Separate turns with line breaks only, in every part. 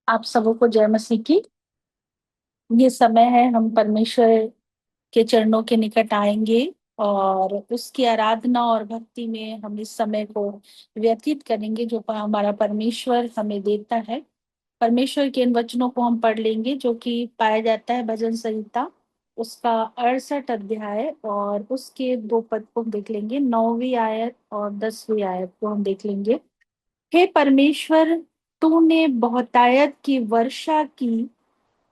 आप सबों को जय मसीह की। ये समय है, हम परमेश्वर के चरणों के निकट आएंगे और उसकी आराधना और भक्ति में हम इस समय को व्यतीत करेंगे जो हमारा परमेश्वर हमें देता है। परमेश्वर के इन वचनों को हम पढ़ लेंगे जो कि पाया जाता है भजन संहिता उसका 68 अध्याय, और उसके दो पद को हम देख लेंगे, 9वीं आयत और 10वीं आयत को हम देख लेंगे। हे परमेश्वर, तूने बहुतायत की वर्षा की,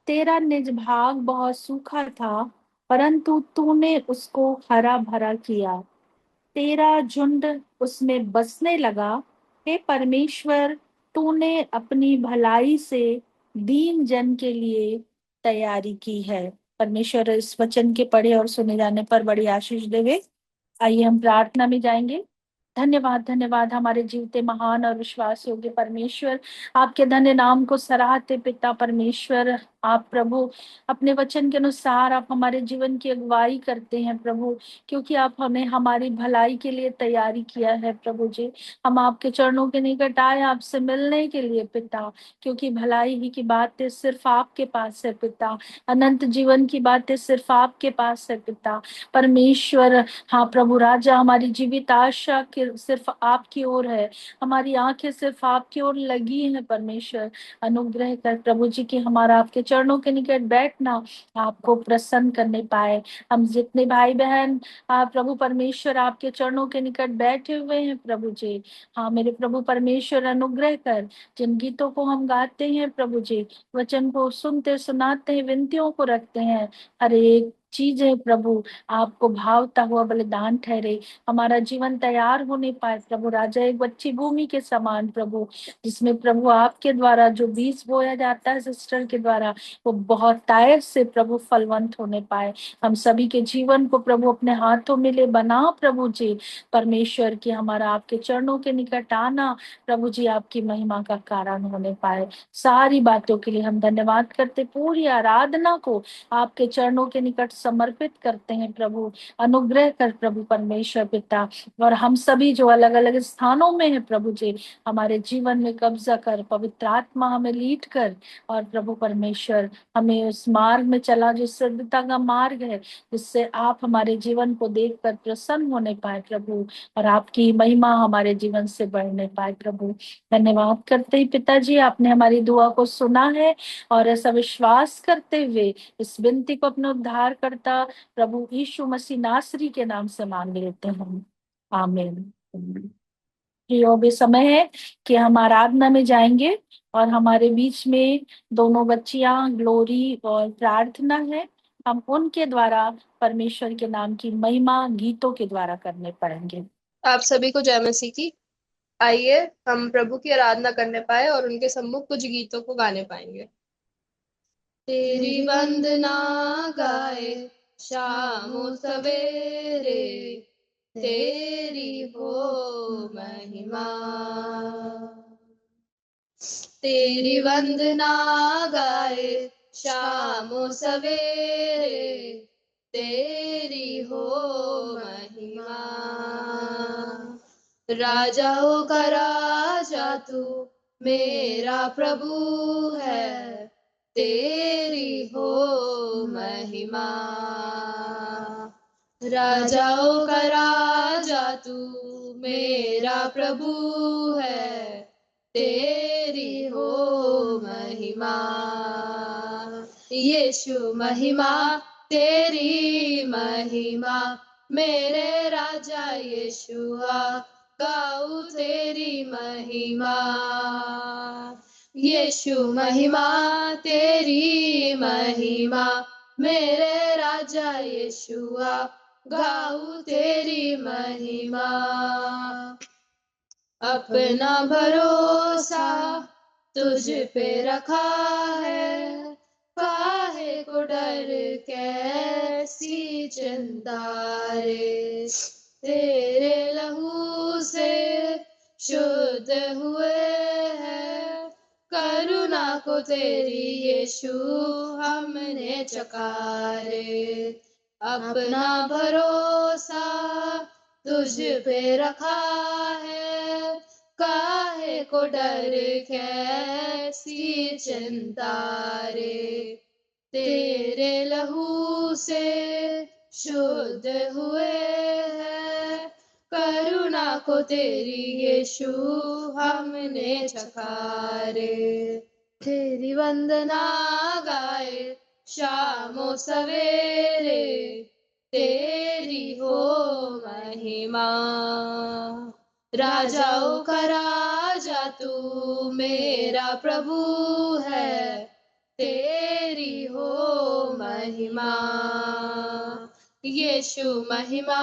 तेरा निज भाग बहुत सूखा था, परंतु तूने उसको हरा भरा किया, तेरा झुंड उसमें बसने लगा। हे परमेश्वर, तूने अपनी भलाई से दीन जन के लिए तैयारी की है। परमेश्वर इस वचन के पढ़े और सुने जाने पर बड़ी आशीष देवे। आइए हम प्रार्थना में जाएंगे। धन्यवाद धन्यवाद हमारे जीवते महान और विश्वास योग्य परमेश्वर, आपके धन्य नाम को सराहते पिता परमेश्वर। आप प्रभु अपने वचन के अनुसार आप हमारे जीवन की अगुवाई करते हैं प्रभु, क्योंकि आप हमें हमारी भलाई के लिए तैयारी किया है प्रभु जी। हम आपके चरणों के निकट आए आपसे मिलने के लिए पिता, क्योंकि भलाई ही की बातें सिर्फ आपके पास है पिता। अनंत जीवन की बातें सिर्फ आपके पास है पिता परमेश्वर। हाँ प्रभु राजा, हमारी जीवित आशा सिर्फ आपकी ओर है, हमारी आंखें सिर्फ आपकी ओर लगी हैं परमेश्वर। अनुग्रह कर प्रभु जी की हमारा आपके चरणों के निकट बैठना आपको प्रसन्न करने पाए। हम जितने भाई बहन प्रभु परमेश्वर आपके चरणों के निकट बैठे हुए हैं प्रभु जी, हाँ मेरे प्रभु परमेश्वर अनुग्रह कर। जिन गीतों को हम गाते हैं प्रभु जी, वचन को सुनते सुनाते हैं, विनतियों को रखते हैं, हर एक चीज है प्रभु आपको भावता हुआ बलिदान ठहरे। हमारा जीवन तैयार होने पाए प्रभु राजा, एक बच्ची भूमि के समान प्रभु, जिसमें प्रभु आपके द्वारा जो बीज बोया जाता है सिस्टर के द्वारा, वो बहुत तायत से प्रभु फलवंत होने पाए। हम सभी के जीवन को प्रभु अपने हाथों में ले बना प्रभु जी परमेश्वर की, हमारा आपके चरणों के निकट आना प्रभु जी आपकी महिमा का कारण होने पाए। सारी बातों के लिए हम धन्यवाद करते, पूरी आराधना को आपके चरणों के निकट समर्पित करते हैं प्रभु। अनुग्रह कर प्रभु परमेश्वर पिता, और हम सभी जो अलग अलग स्थानों में है प्रभु जी, हमारे जीवन में कब्जा कर, पवित्र आत्मा हमें लीड कर, और प्रभु परमेश्वर हमें उस मार्ग में चला जो सिद्धता का मार्ग है, जिससे आप हमारे जीवन को देखकर प्रसन्न होने पाए प्रभु, और आपकी महिमा हमारे जीवन से बढ़ने पाए प्रभु। धन्यवाद करते ही पिताजी, आपने हमारी दुआ को सुना है, और ऐसा विश्वास करते हुए इस विनती को अपने उद्धार करता प्रभु यीशु मसीह नासरी के नाम से मांग लेते हैं, आमीन। प्रियो, भी समय है कि हम आराधना में जाएंगे, और हमारे बीच में दोनों बच्चियां ग्लोरी और प्रार्थना है। हम उनके द्वारा परमेश्वर के नाम की महिमा गीतों के द्वारा करने पड़ेंगे।
आप सभी को जय मसीह की। आइए हम प्रभु की आराधना करने पाए और उनके सम्मुख कुछ गीतों को गाने पाएंगे। तेरी वंदना गाए शाम सवेरे, तेरी हो महिमा। तेरी वंदना गाए शाम सवेरे, तेरी हो महिमा। राजाओं का राजा तू मेरा प्रभु है, तेरी हो महिमा। राजाओं का राजा तू मेरा प्रभु है, तेरी हो महिमा। यीशु महिमा, तेरी महिमा, मेरे राजा यीशुआ गाऊं तेरी महिमा। यीशु महिमा, तेरी महिमा, मेरे राजा यीशुआ गाऊं तेरी महिमा। अपना भरोसा तुझ पे रखा है, काहे को डर कैसी चिंता रे। तेरे लहू से शुद्ध हुए हैं, करुणा को तेरी यीशु हमने चकारे। अपना भरोसा तुझ पे रखा है, काहे को डर कैसी चिंता रे, तेरे लहू से शुद्ध हुए हैं, करुणा को तेरी यीशु हमने चखा रे। तेरी वंदना गाए शामो सवेरे, तेरी हो महिमा। राजाओं का राजा तू मेरा प्रभु है, तेरी हो महिमा। यीशु महिमा,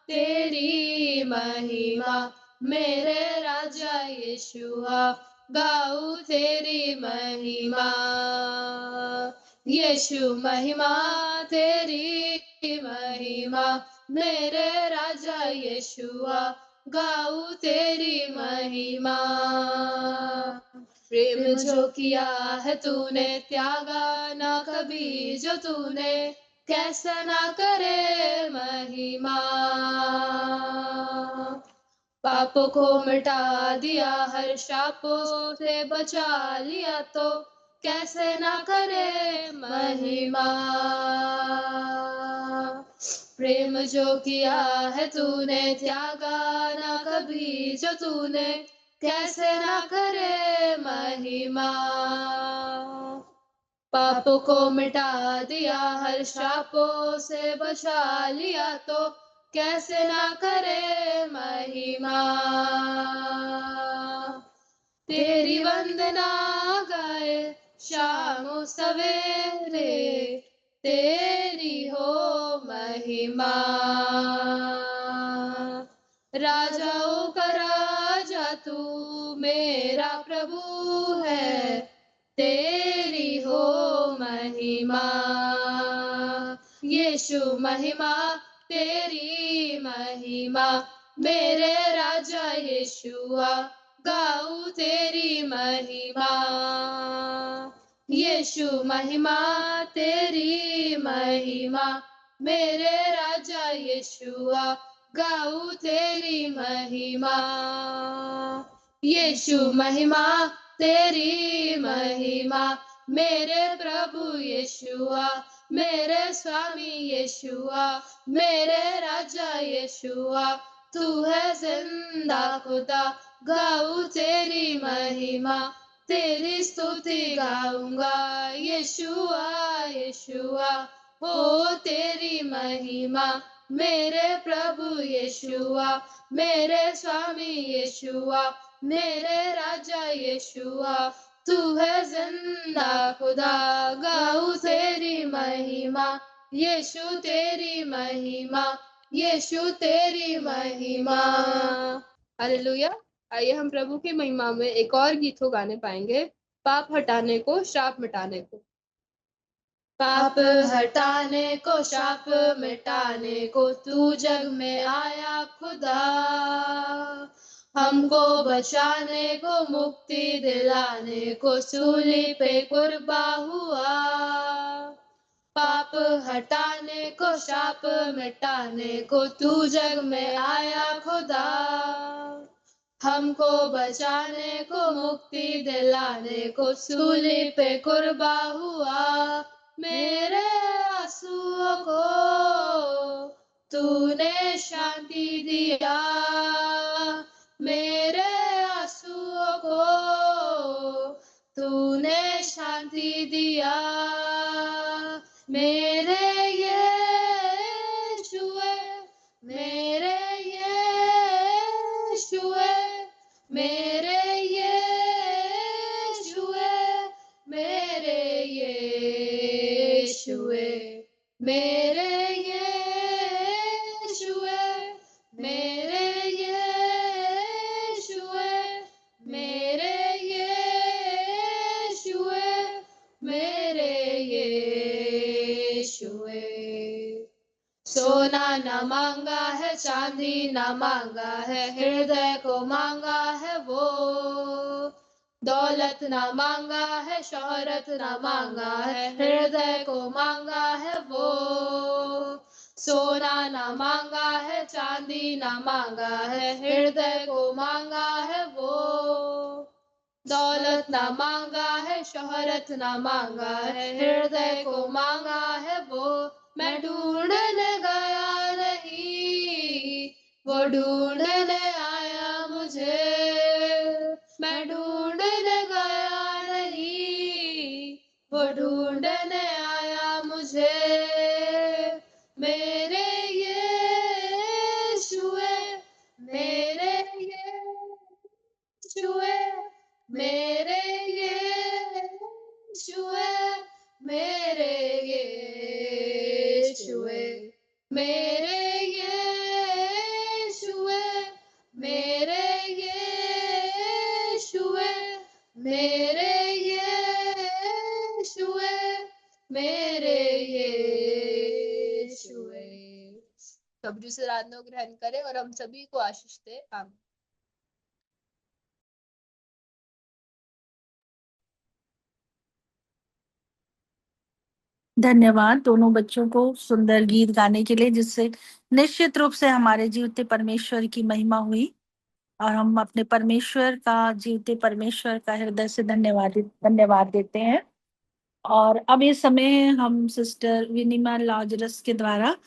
तेरी महिमा, मेरे राजा यीशुआ गाऊं तेरी महिमा। यीशु महिमा, तेरी महिमा, मेरे राजा यीशुआ गाऊं तेरी महिमा। प्रेम जो किया है तूने, त्यागा ना कभी जो तूने, कैसा ना करे महिमा। पापों को मिटा दिया, हर शापों से बचा लिया, तो कैसे ना करे महिमा। प्रेम जो किया है तूने, त्यागा ना कभी जो तूने, कैसे ना करे महिमा। पापों को मिटा दिया, हर शापों से बचा लिया, तो कैसे ना करे महिमा। तेरी वंदना गाए शामो सवेरे, तेरी हो महिमा। राजाओं का राजा तू मेरा प्रभु है, तेरी हो महिमा। यीशु महिमा, तेरी महिमा, मेरे राजा यीशुआ गाऊं तेरी महिमा। यीशु महिमा, तेरी महिमा, मेरे राजा यीशुआ गाऊं तेरी महिमा। यीशु महिमा, तेरी महिमा, मेरे प्रभु यीशुआ, मेरे स्वामी यीशुआ, मेरे राजा यीशुआ, तू है जिंदा खुदा, गाऊं तेरी महिमा, तेरी स्तुति गाऊंगा यीशुआ यीशुआ। हो तेरी महिमा, मेरे प्रभु यीशुआ, मेरे स्वामी यीशुआ, मेरे राजा यीशुआ, तू है जिंदा खुदा, गाऊं तेरी महिमा, यीशु तेरी महिमा, यीशु तेरी महिमा। हालेलुया। आइए हम प्रभु की महिमा में एक और गीत को गाने पाएंगे, पाप हटाने को श्राप मिटाने को। पाप हटाने को शाप मिटाने को तू जग में आया खुदा, हमको बचाने को मुक्ति दिलाने को सूली पे कुर्बा हुआ। पाप हटाने को शाप मिटाने को तू जग में आया खुदा, हमको बचाने को मुक्ति दिलाने को सूली पे कुर्बा हुआ। मेरे आंसुओं को तूने शांति दिया, मेरे आंसुओं को तूने शांति दिया। मेरे यीशुए, मेरे यीशुए, मेरे यीशुए, मेरे यीशुए, मेरे यीशुए, मेरे यीशुए, मेरे यीशुए, मेरे यीशुए। सोना न मांगा है, चांदी न मांगा है, हृदय को मांगा है वो। दौलत न मांगा है, शोहरत न मांगा है, हृदय को मांगा है वो। सोना ना मांगा है, चांदी ना मांगा है, हृदय को मांगा है वो। दौलत ना मांगा है, शोहरत ना मांगा है, हृदय को मांगा है वो। मैं ढूंढने गया नहीं, वो ढूंढने आया मुझे। मैं ढूंढने गया नहीं, वो ढूंढने आया मुझे। मेरे यीशुए, मेरे यीशुए, मेरे यीशुए, मेरे यीशुए, मेरे यीशुए, मेरे यीशुए, मेरे यीशुए, मेरे यीशुए। प्रभु जी से आराधना को ग्रहण करें और हम सभी को आशीष दे। आमीन।
धन्यवाद दोनों बच्चों को सुंदर गीत गाने के लिए, जिससे निश्चित रूप से हमारे जीवते परमेश्वर की महिमा हुई और हम अपने परमेश्वर का, जीवते परमेश्वर का हृदय से धन्यवाद देते हैं। और अब इस समय हम सिस्टर विनिमा लाजरस के द्वारा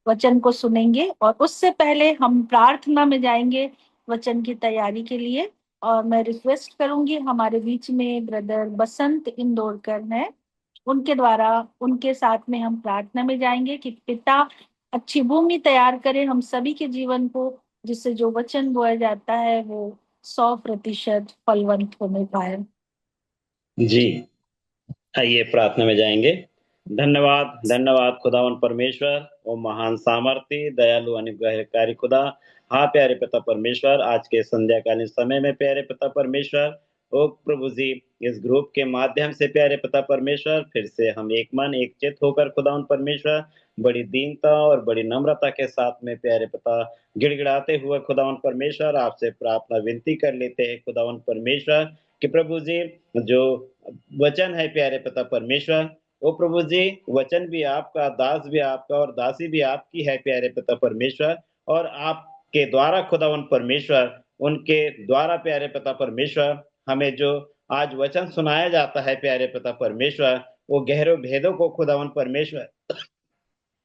वचन को सुनेंगे, और उससे पहले हम प्रार्थना में जाएंगे वचन की तैयारी के लिए। और मैं रिक्वेस्ट करूंगी, हमारे बीच में ब्रदर बसंत इंदौरकर हैं, उनके द्वारा, उनके साथ में हम प्रार्थना में जाएंगे कि पिता अच्छी भूमि तैयार करे हम सभी के जीवन को, जिससे जो वचन बोया जाता है वो 100% फलवंत होने पाए।
जी, आइए प्रार्थना में जाएंगे। धन्यवाद धन्यवाद खुदावन परमेश्वर, ओ महान सामर्थी दयालु अनुग्रहकारी खुदा। हाँ प्यारे पिता परमेश्वर, आज के संध्याकालीन समय में प्यारे पिता परमेश्वर, ओ प्रभु जी, इस ग्रुप के माध्यम से प्यारे पिता परमेश्वर फिर से हम एक मन एक चित होकर खुदावन परमेश्वर बड़ी दीनता और बड़ी नम्रता के साथ में प्यारे पिता गिड़गिड़ाते हुए खुदावन परमेश्वर आपसे प्रार्थना विनती कर लेते हैं खुदावन परमेश्वर कि प्रभु जी, जो वचन है प्यारे पिता परमेश्वर, ओ प्रभु जी, वचन भी आपका, दास भी आपका और दासी भी आपकी है प्यारे पिता परमेश्वर। और आपके द्वारा खुदावन परमेश्वर, उनके द्वारा प्यारे पिता परमेश्वर, हमें जो आज वचन सुनाया जाता है प्यारे पिता परमेश्वर, वो गहरे भेदों को खुदावन परमेश्वर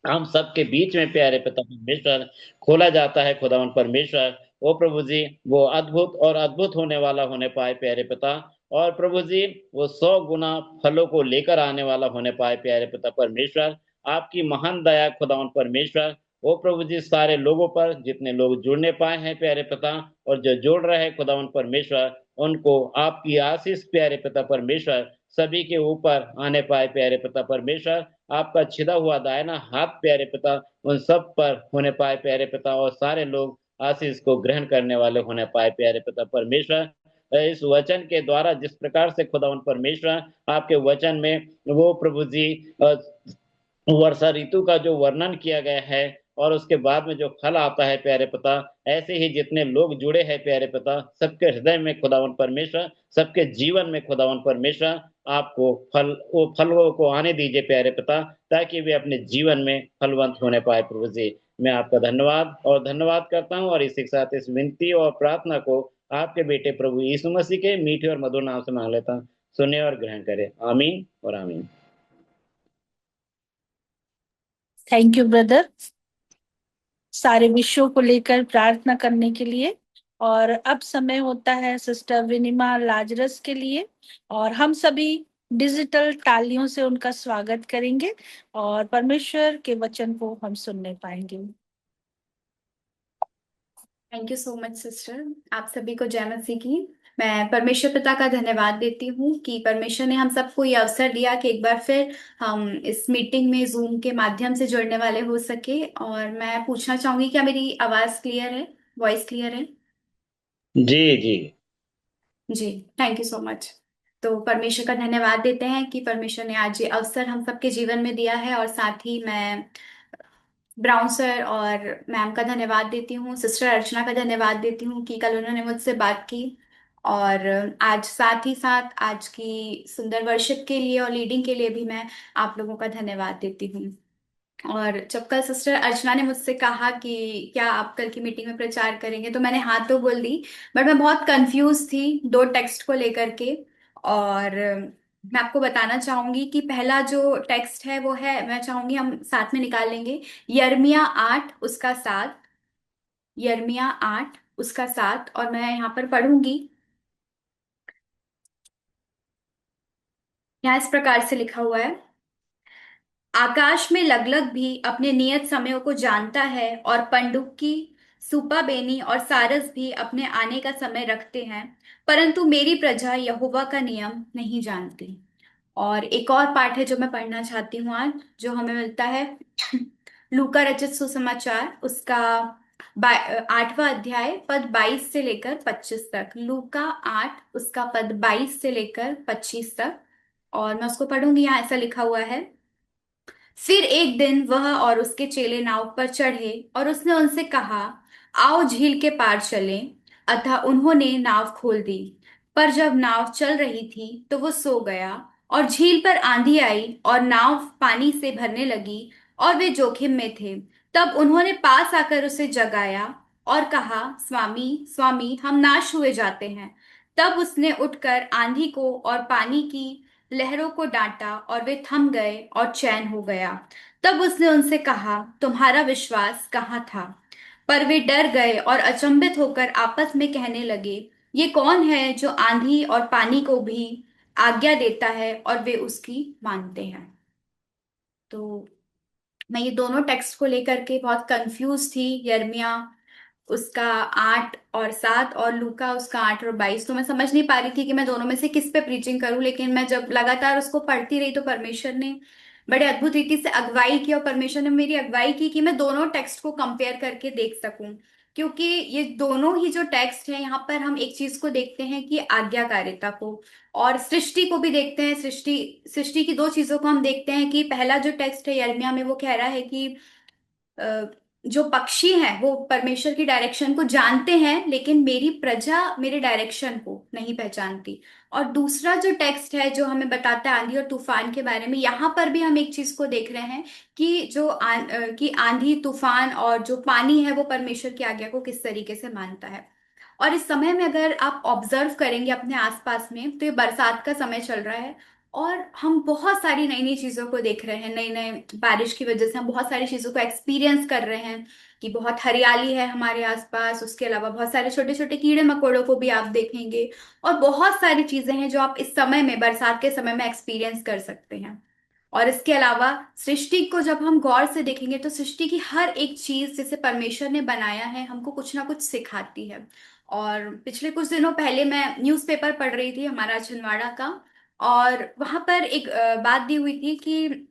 हम सबके बीच में प्यारे पिता परमेश्वर खोला जाता है खुदावन परमेश्वर। ओ प्रभु जी, वो अद्भुत और अद्भुत होने वाला होने पाए प्यारे पिता। और प्रभु जी, वो 100 गुना फलों को लेकर आने वाला होने पाए प्यारे पिता परमेश्वर। आपकी महान दया खुदावन परमेश्वर, ओ प्रभु जी, सारे लोगों पर जितने लोग जुड़ने पाए हैं प्यारे पिता, और जो जोड़ रहे हैं खुदावन परमेश्वर, उनको आपकी आशीष प्यारे पिता परमेश्वर सभी के ऊपर आने पाए प्यारे पिता परमेश्वर। आपका छिदा हुआ दाहिना हाथ प्यारे पिता उन सब पर होने पाए प्यारे पिता, और सारे लोग आशीष को ग्रहण करने वाले होने पाए प्यारे पिता परमेश्वर। इस वचन के द्वारा जिस प्रकार से खुदावन परमेश्वर आपके वचन में वो प्रभु जी वर्षा ऋतु का जो वर्णन किया गया है, और उसके बाद में जो फल आता है प्यारे पिता, ऐसे ही जितने लोग जुड़े हैं प्यारे पिता, सबके हृदय में खुदावन परमेश्वर, सबके जीवन में खुदावन परमेश्वर, आपको वो फलों को आने दीजिए प्यारे पिता, ताकि वे अपने जीवन में फलवंत होने पाए प्रभु जी। मैं आपका धन्यवाद करता हूँ, और इसी के साथ इस विनती और प्रार्थना को आपके बेटे प्रभु यीशु मसीह के मीठे और मधुर नाम से मांग लेता हूँ। सुने और ग्रहण करें। आमीन और आमीन।
थैंक यू ब्रदर, सारे विषयों को लेकर प्रार्थना करने के लिए। और अब समय होता है सिस्टर विनिमा लाजरस के लिए, और हम सभी डिजिटल तालियों से उनका स्वागत करेंगे और परमेश्वर के वचन को हम सुनने पाएंगे।
Thank you so much sister. आप सभी को जय मसीह की। मैं परमेश्वर पिता का धन्यवाद देती हूँ कि परमेश्वर ने हम सबको ये अवसर दिया कि एक बार फिर हम इस मीटिंग में जूम के माध्यम से जुड़ने वाले हो सके। और मैं पूछना चाहूंगी, क्या मेरी आवाज़ क्लियर है, वॉइस क्लियर है?
जी जी।
जी, थैंक यू सो मच। तो परमेश्वर का धन्यवाद देते हैं कि परमेश्वर ने आज ये अवसर हम सबके जीवन में दिया है। और साथ ही मैं ब्राउन सर और मैम का धन्यवाद देती हूँ, सिस्टर अर्चना का धन्यवाद देती हूँ कि कल उन्होंने मुझसे बात की। और आज साथ ही साथ आज की सुंदर वर्शिप के लिए और लीडिंग के लिए भी मैं आप लोगों का धन्यवाद देती हूँ। और जब कल सिस्टर अर्चना ने मुझसे कहा कि क्या आप कल की मीटिंग में प्रचार करेंगे, तो मैंने हाँ तो बोल दी। बट मैं बहुत कंफ्यूज थी दो टेक्स्ट को लेकर के। और मैं आपको बताना चाहूंगी कि पहला जो टेक्स्ट है वो है, मैं चाहूंगी हम साथ में निकाल लेंगे, यिर्मयाह 8 उसका 7। यिर्मयाह 8 उसका 7, और मैं यहाँ पर पढ़ूंगी। यहाँ इस प्रकार से लिखा हुआ है। आकाश में लगलग भी अपने नियत समयों को जानता है, और पंडुक्की, सूपाबेनी और सारस भी अपने आने का समय रखते हैं, परंतु मेरी प्रजा यहोवा का नियम नहीं जानती। और एक और पाठ है जो मैं पढ़ना चाहती हूँ आज, जो हमें मिलता है लूका रचित सुसमाचार, उसका 8वां अध्याय पद 22 से लेकर 25 तक। लूका 8 उसका पद 22 से लेकर 25 तक, और मैं उसको पढ़ूंगी। यहाँ ऐसा लिखा हुआ है। फिर एक दिन वह और उसके चेले नाव पर चढ़े, और उसने उनसे कहा, आओ झील के पार चलें। अतः उन्होंने नाव खोल दी। पर जब नाव चल रही थी तो वो सो गया, और झील पर आंधी आई और नाव पानी से भरने लगी, और वे जोखिम में थे। तब उन्होंने पास आकर उसे जगाया और कहा, स्वामी स्वामी, हम नाश हुए जाते हैं। तब उसने उठकर आंधी को और पानी की लहरों को डांटा, और वे थम गए और चैन हो गया। तब उसने उनसे कहा, तुम्हारा विश्वास कहाँ था? पर वे डर गए और अचंभित होकर आपस में कहने लगे, ये कौन है जो आंधी और पानी को भी आज्ञा देता है और वे उसकी मानते हैं? तो मैं ये दोनों टेक्स्ट को लेकर के बहुत कंफ्यूज थी। यिर्मयाह उसका 8 और 7, और लूका उसका 8 और 22। तो मैं समझ नहीं पा रही थी कि मैं दोनों में से किस पे प्रीचिंग करूं, लेकिन मैं जब लगातार उसको पढ़ती रही तो परमेश्वर ने बड़े अद्भुत रीति से अगुवाई की, और परमेश्वर ने मेरी अगुवाई की कि मैं दोनों टेक्स्ट को कंपेयर करके देख सकूं। क्योंकि ये दोनों ही जो टेक्स्ट हैं, यहाँ पर हम एक चीज को देखते हैं कि आज्ञाकारिता को, और सृष्टि को भी देखते हैं। सृष्टि सृष्टि की दो चीजों को हम देखते हैं कि पहला जो टेक्स्ट है यिर्मयाह में, वो कह रहा है कि अ, जो पक्षी हैं वो परमेश्वर की डायरेक्शन को जानते हैं, लेकिन मेरी प्रजा मेरे डायरेक्शन को नहीं पहचानती। और दूसरा जो टेक्स्ट है जो हमें बताता है आंधी और तूफान के बारे में, यहाँ पर भी हम एक चीज को देख रहे हैं कि कि आंधी तूफान और जो पानी है वो परमेश्वर की आज्ञा को किस तरीके से मानता है। और इस समय में अगर आप ऑब्जर्व करेंगे अपने आसपास में, तो ये बरसात का समय चल रहा है, और हम बहुत सारी नई नई चीजों को देख रहे हैं। नई नई बारिश की वजह से हम बहुत सारी चीजों को एक्सपीरियंस कर रहे हैं कि बहुत हरियाली है हमारे आसपास। उसके अलावा बहुत सारे छोटे छोटे कीड़े मकोड़ों को भी आप देखेंगे, और बहुत सारी चीजें हैं जो आप इस समय में, बरसात के समय में एक्सपीरियंस कर सकते हैं। और इसके अलावा सृष्टि को जब हम गौर से देखेंगे, तो सृष्टि की हर एक चीज जिसे परमेश्वर ने बनाया है हमको कुछ ना कुछ सिखाती है। और पिछले कुछ दिनों पहले मैं न्यूज़पेपर पढ़ रही थी हमारा छिंदवाड़ा का, और वहां पर एक बात दी हुई थी कि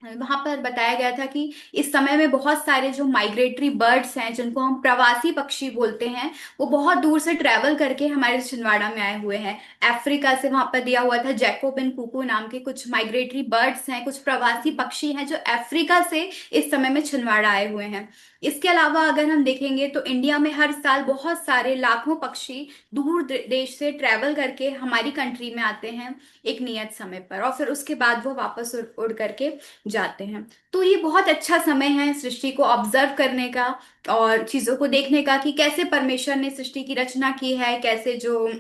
वहां पर बताया गया था कि इस समय में बहुत सारे जो माइग्रेटरी बर्ड्स हैं, जिनको हम प्रवासी पक्षी बोलते हैं, वो बहुत दूर से ट्रेवल करके हमारे छिंदवाड़ा में आए हुए हैं। अफ्रीका से वहां पर दिया हुआ था, जैकोबिन कुकू नाम के कुछ माइग्रेटरी बर्ड्स हैं, कुछ प्रवासी पक्षी हैं जो अफ्रीका से इस समय में छिंदवाड़ा आए हुए हैं। इसके अलावा अगर हम देखेंगे तो इंडिया में हर साल बहुत सारे लाखों पक्षी दूर देश से ट्रेवल करके हमारी कंट्री में आते हैं एक नियत समय पर, और फिर उसके बाद वो वापस उड़ उड़ करके जाते हैं। तो ये बहुत अच्छा समय है सृष्टि को ऑब्जर्व करने का, और चीजों को देखने का कि कैसे परमेश्वर ने सृष्टि की रचना की है, कैसे जो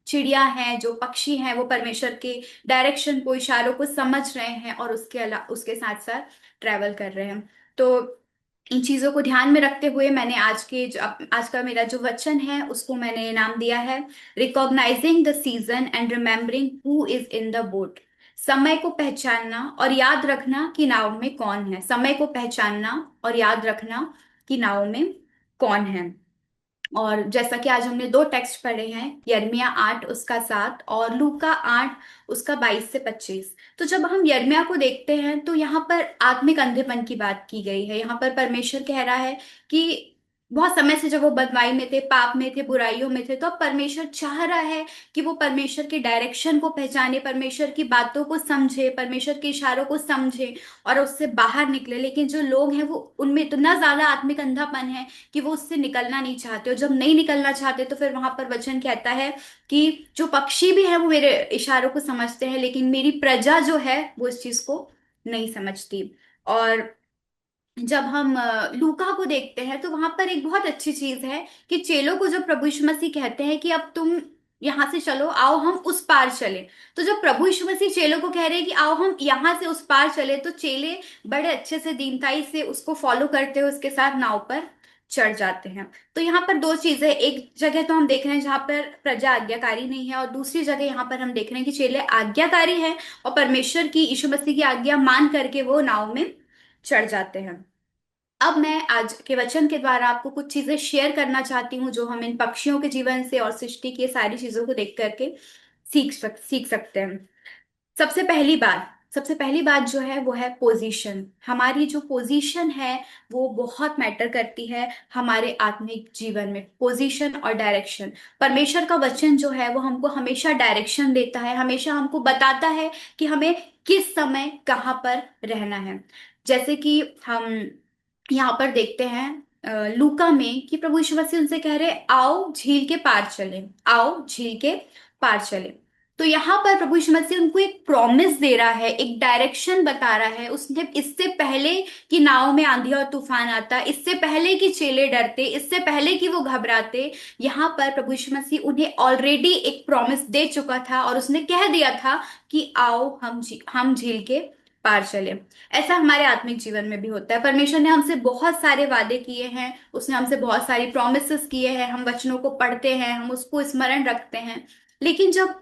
चिड़िया हैं, जो पक्षी हैं, वो परमेश्वर के डायरेक्शन को, इशारों को समझ रहे हैं, और उसके अलावा उसके साथ साथ ट्रैवल कर रहे हैं। तो इन चीजों को ध्यान में रखते हुए मैंने आज का मेरा जो वचन है उसको मैंने नाम दिया है, recognising the season and remembering who is in the boat. समय को पहचानना और याद रखना कि नाव में कौन है। समय को पहचानना और याद रखना कि नाव में कौन है। और जैसा कि आज हमने दो टेक्स्ट पढ़े हैं, यिर्मयाह 8 उसका 7 और लूका 8 उसका 22 से 25। तो जब हम यिर्मयाह को देखते हैं तो यहाँ पर आत्मिक अंधेपन की बात की गई है। यहाँ पर परमेश्वर कह रहा है कि बहुत समय से जब वो बदमाई में थे, पाप में थे, बुराइयों में थे, तो अब परमेश्वर चाह रहा है कि वो परमेश्वर के डायरेक्शन को पहचाने, परमेश्वर की बातों को समझे, परमेश्वर के इशारों को समझे और उससे बाहर निकले। लेकिन जो लोग हैं वो, उनमें इतना ज्यादा आत्मिक अंधापन है कि वो उससे निकलना नहीं चाहते। और जब नहीं निकलना चाहते तो फिर वहां पर वचन कहता है कि जो पक्षी भी है वो मेरे इशारों को समझते हैं, लेकिन मेरी प्रजा जो है वो इस चीज को नहीं समझती। और जब हम लूका को देखते हैं तो वहां पर एक बहुत अच्छी चीज है कि चेलों को जब प्रभु यीशु मसीह कहते हैं कि अब तुम यहाँ से चलो, आओ हम उस पार चले। तो जब प्रभु यीशु मसीह चेलों को कह रहे हैं कि आओ हम यहाँ से उस पार चले, तो चेले बड़े अच्छे से दीनताई से उसको फॉलो करते हुए उसके साथ नाव पर चढ़ जाते हैं। तो यहाँ पर दो चीजें, एक जगह तो हम देख रहे हैं जहाँ पर प्रजा आज्ञाकारी नहीं है, और दूसरी जगह यहाँ पर हम देख रहे हैं कि चेले आज्ञाकारी हैं और परमेश्वर की, यीशु मसीह की आज्ञा मान करके वो नाव में चढ़ जाते हैं। अब मैं आज के वचन के द्वारा आपको कुछ चीजें शेयर करना चाहती हूँ जो हम इन पक्षियों के जीवन से और सृष्टि की सारी चीजों को देख करके सीख सकते हैं। सबसे पहली बात जो है वो है पोजीशन। हमारी जो पोजीशन है वो बहुत मैटर करती है हमारे आत्मिक जीवन में, पोजीशन और डायरेक्शन। परमेश्वर का वचन जो है वो हमको हमेशा डायरेक्शन देता है, हमेशा हमको बताता है कि हमें किस समय कहाँ पर रहना है। जैसे कि हम यहाँ पर देखते हैं लूका में कि प्रभु यीशु मसीह उनसे कह रहे आओ झील के पार चले, आओ झील के पार चले। तो यहाँ पर प्रभु यीशु मसीह उनको एक प्रॉमिस दे रहा है, एक डायरेक्शन बता रहा है। उसने इससे पहले कि नाव में आंधी और तूफान आता, इससे पहले कि चेले डरते, इससे पहले कि वो घबराते, यहाँ पर प्रभु यीशु मसीह उन्हें ऑलरेडी एक प्रॉमिस दे चुका था और उसने कह दिया था कि आओ हम झील के पार चले। ऐसा हमारे आत्मिक जीवन में भी होता है। परमेश्वर ने हमसे बहुत सारे वादे किए हैं, उसने हमसे बहुत सारी प्रोमिसेस किए हैं, हम वचनों को पढ़ते हैं, हम उसको स्मरण रखते हैं। लेकिन जब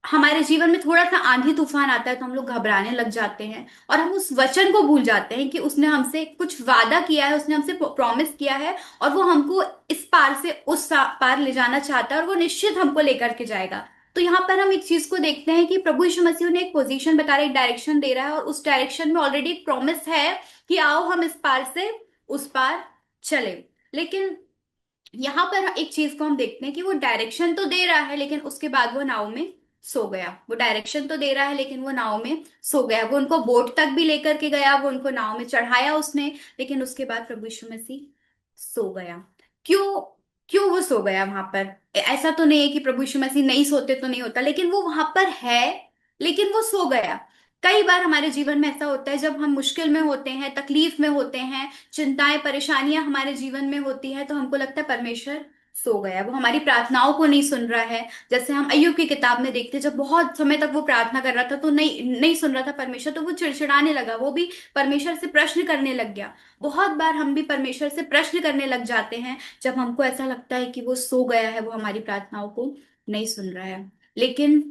हमारे जीवन में थोड़ा सा आंधी तूफान आता है तो हम लोग घबराने लग जाते हैं और हम उस वचन को भूल जाते हैं कि उसने हमसे कुछ वादा किया है, उसने हमसे प्रॉमिस किया है और वो हमको इस पार से उस पार ले जाना चाहता है और वो निश्चित हमको लेकर के जाएगा। तो यहाँ पर हम एक चीज को देखते हैं कि प्रभु यीशु मसीह ने एक पोजीशन बता रहा है, एक डायरेक्शन दे रहा है, और उस डायरेक्शन में ऑलरेडी एक प्रॉमिस है कि आओ हम इस पार से उस पार चले। लेकिन यहाँ पर एक चीज को हम देखते हैं कि वो डायरेक्शन तो दे रहा है लेकिन उसके बाद वो नाव में सो गया। वो डायरेक्शन तो दे रहा है लेकिन वो नाव में सो गया। वो उनको बोट तक भी लेकर के गया, वो उनको नाव में चढ़ाया उसने, लेकिन उसके बाद प्रभु यीशु मसीह सो गया। क्यों? क्यों वो सो गया वहां पर? ऐसा तो नहीं है कि प्रभु यीशु मसीह नहीं सोते तो नहीं होता, लेकिन वो वहां पर है, लेकिन वो सो गया। कई बार हमारे जीवन में ऐसा होता है जब हम मुश्किल में होते हैं, तकलीफ में होते हैं, चिंताएं परेशानियां हमारे जीवन में होती है, तो हमको लगता है परमेश्वर सो गया, वो हमारी प्रार्थनाओं को नहीं सुन रहा है। जैसे हम अय्यूब की किताब में देखते हैं, जब बहुत समय तक वो प्रार्थना कर रहा था तो नहीं नहीं सुन रहा था परमेश्वर, तो वो चिड़चिड़ाने लगा, वो भी परमेश्वर से प्रश्न करने लग गया। बहुत बार हम भी परमेश्वर से प्रश्न करने लग जाते हैं जब हमको ऐसा लगता है कि वो सो गया है, वो हमारी प्रार्थनाओं को नहीं सुन रहा है। लेकिन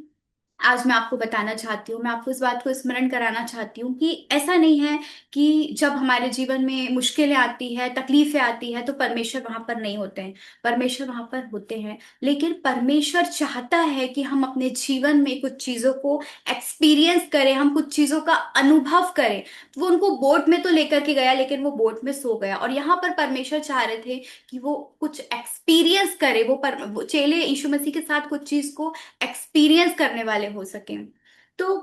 आज मैं आपको बताना चाहती हूँ, मैं आपको इस बात को स्मरण कराना चाहती हूँ कि ऐसा नहीं है कि जब हमारे जीवन में मुश्किलें आती है, तकलीफें आती है, तो परमेश्वर वहां पर नहीं होते हैं। परमेश्वर वहां पर होते हैं, लेकिन परमेश्वर चाहता है कि हम अपने जीवन में कुछ चीजों को एक्सपीरियंस करें, हम कुछ चीजों का अनुभव करें। वो उनको बोट में तो लेकर के गया लेकिन वो बोट में सो गया, और यहाँ पर परमेश्वर चाह रहे थे कि वो कुछ एक्सपीरियंस करे। वो चेले यीशु मसीह के साथ कुछ चीज को एक्सपीरियंस करने वाले हो सकें। तो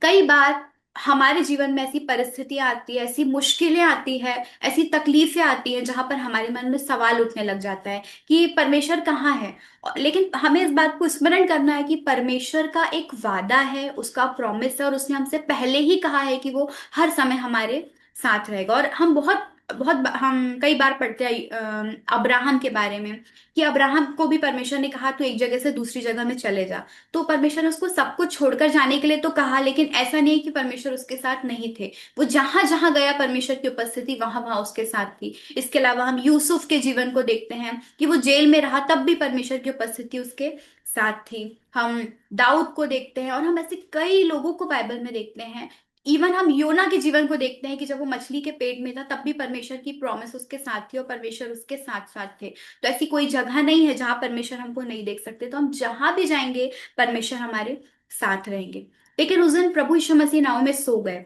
कई बार हमारे जीवन में ऐसी परिस्थितियां आती है, ऐसी मुश्किलें आती है, ऐसी तकलीफें आती हैं जहां पर हमारे मन में सवाल उठने लग जाता है कि परमेश्वर कहाँ है। लेकिन हमें इस बात को स्मरण करना है कि परमेश्वर का एक वादा है, उसका प्रॉमिस है, और उसने हमसे पहले ही कहा है कि वो हर समय हमारे साथ रहेगा। और हम बहुत बहुत हम कई बार पढ़ते हैं अब्राहम के बारे में कि अब्राहम को भी परमेश्वर ने कहा तू एक जगह से दूसरी जगह में चले जा। तो परमेश्वर ने उसको सब कुछ छोड़कर जाने के लिए तो कहा, लेकिन ऐसा नहीं कि परमेश्वर उसके साथ नहीं थे। वो जहां जहां गया परमेश्वर की उपस्थिति वहां वहां उसके साथ थी। इसके अलावा हम यूसुफ के जीवन को देखते हैं कि वो जेल में रहा तब भी परमेश्वर की उपस्थिति उसके साथ थी। हम दाऊद को देखते हैं, और हम ऐसे कई लोगों को बाइबल में देखते हैं। इवन हम योना के जीवन को देखते हैं कि जब वो मछली के पेट में था तब भी परमेश्वर की प्रॉमिस उसके साथ थी और परमेश्वर उसके साथ साथ थे। तो ऐसी कोई जगह नहीं है जहां परमेश्वर हमको नहीं देख सकते। तो हम जहां भी जाएंगे परमेश्वर हमारे साथ रहेंगे। लेकिन उस दिन प्रभु यीशु मसीह नाव में सो गए।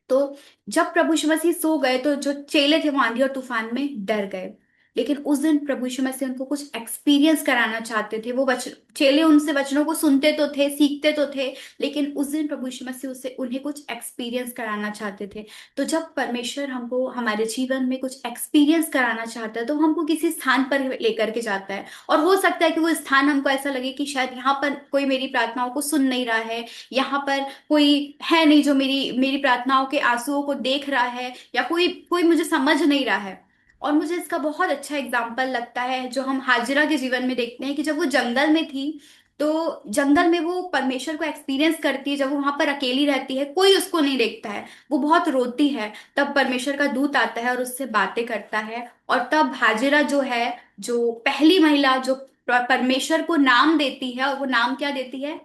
तो जब प्रभु यीशु मसीह सो गए तो जो चेले थे वो आंधी और तूफान में डर गए। लेकिन उस दिन प्रभु यीशु मसीह उनको कुछ एक्सपीरियंस कराना चाहते थे। वो चेले उनसे वचनों को सुनते तो थे, सीखते तो थे, लेकिन उस दिन प्रभु यीशु मसीह उससे उन्हें कुछ एक्सपीरियंस कराना चाहते थे। तो जब परमेश्वर हमको हमारे जीवन में कुछ एक्सपीरियंस कराना चाहता है तो हमको किसी स्थान पर लेकर के जाता है, और हो सकता है कि वो स्थान हमको ऐसा लगे कि शायद यहाँ पर कोई मेरी प्रार्थनाओं को सुन नहीं रहा है, यहाँ पर कोई है नहीं जो मेरी मेरी प्रार्थनाओं के आंसुओं को देख रहा है, या कोई कोई मुझे समझ नहीं रहा है। और मुझे इसका बहुत अच्छा एग्जाम्पल लगता है जो हम हाजिरा के जीवन में देखते हैं कि जब वो जंगल में थी, तो जंगल में वो परमेश्वर को एक्सपीरियंस करती है। जब वो वहां पर अकेली रहती है, कोई उसको नहीं देखता है, वो बहुत रोती है, तब परमेश्वर का दूत आता है और उससे बातें करता है। और तब हाजिरा जो है, जो पहली महिला जो परमेश्वर को नाम देती है, और वो नाम क्या देती है?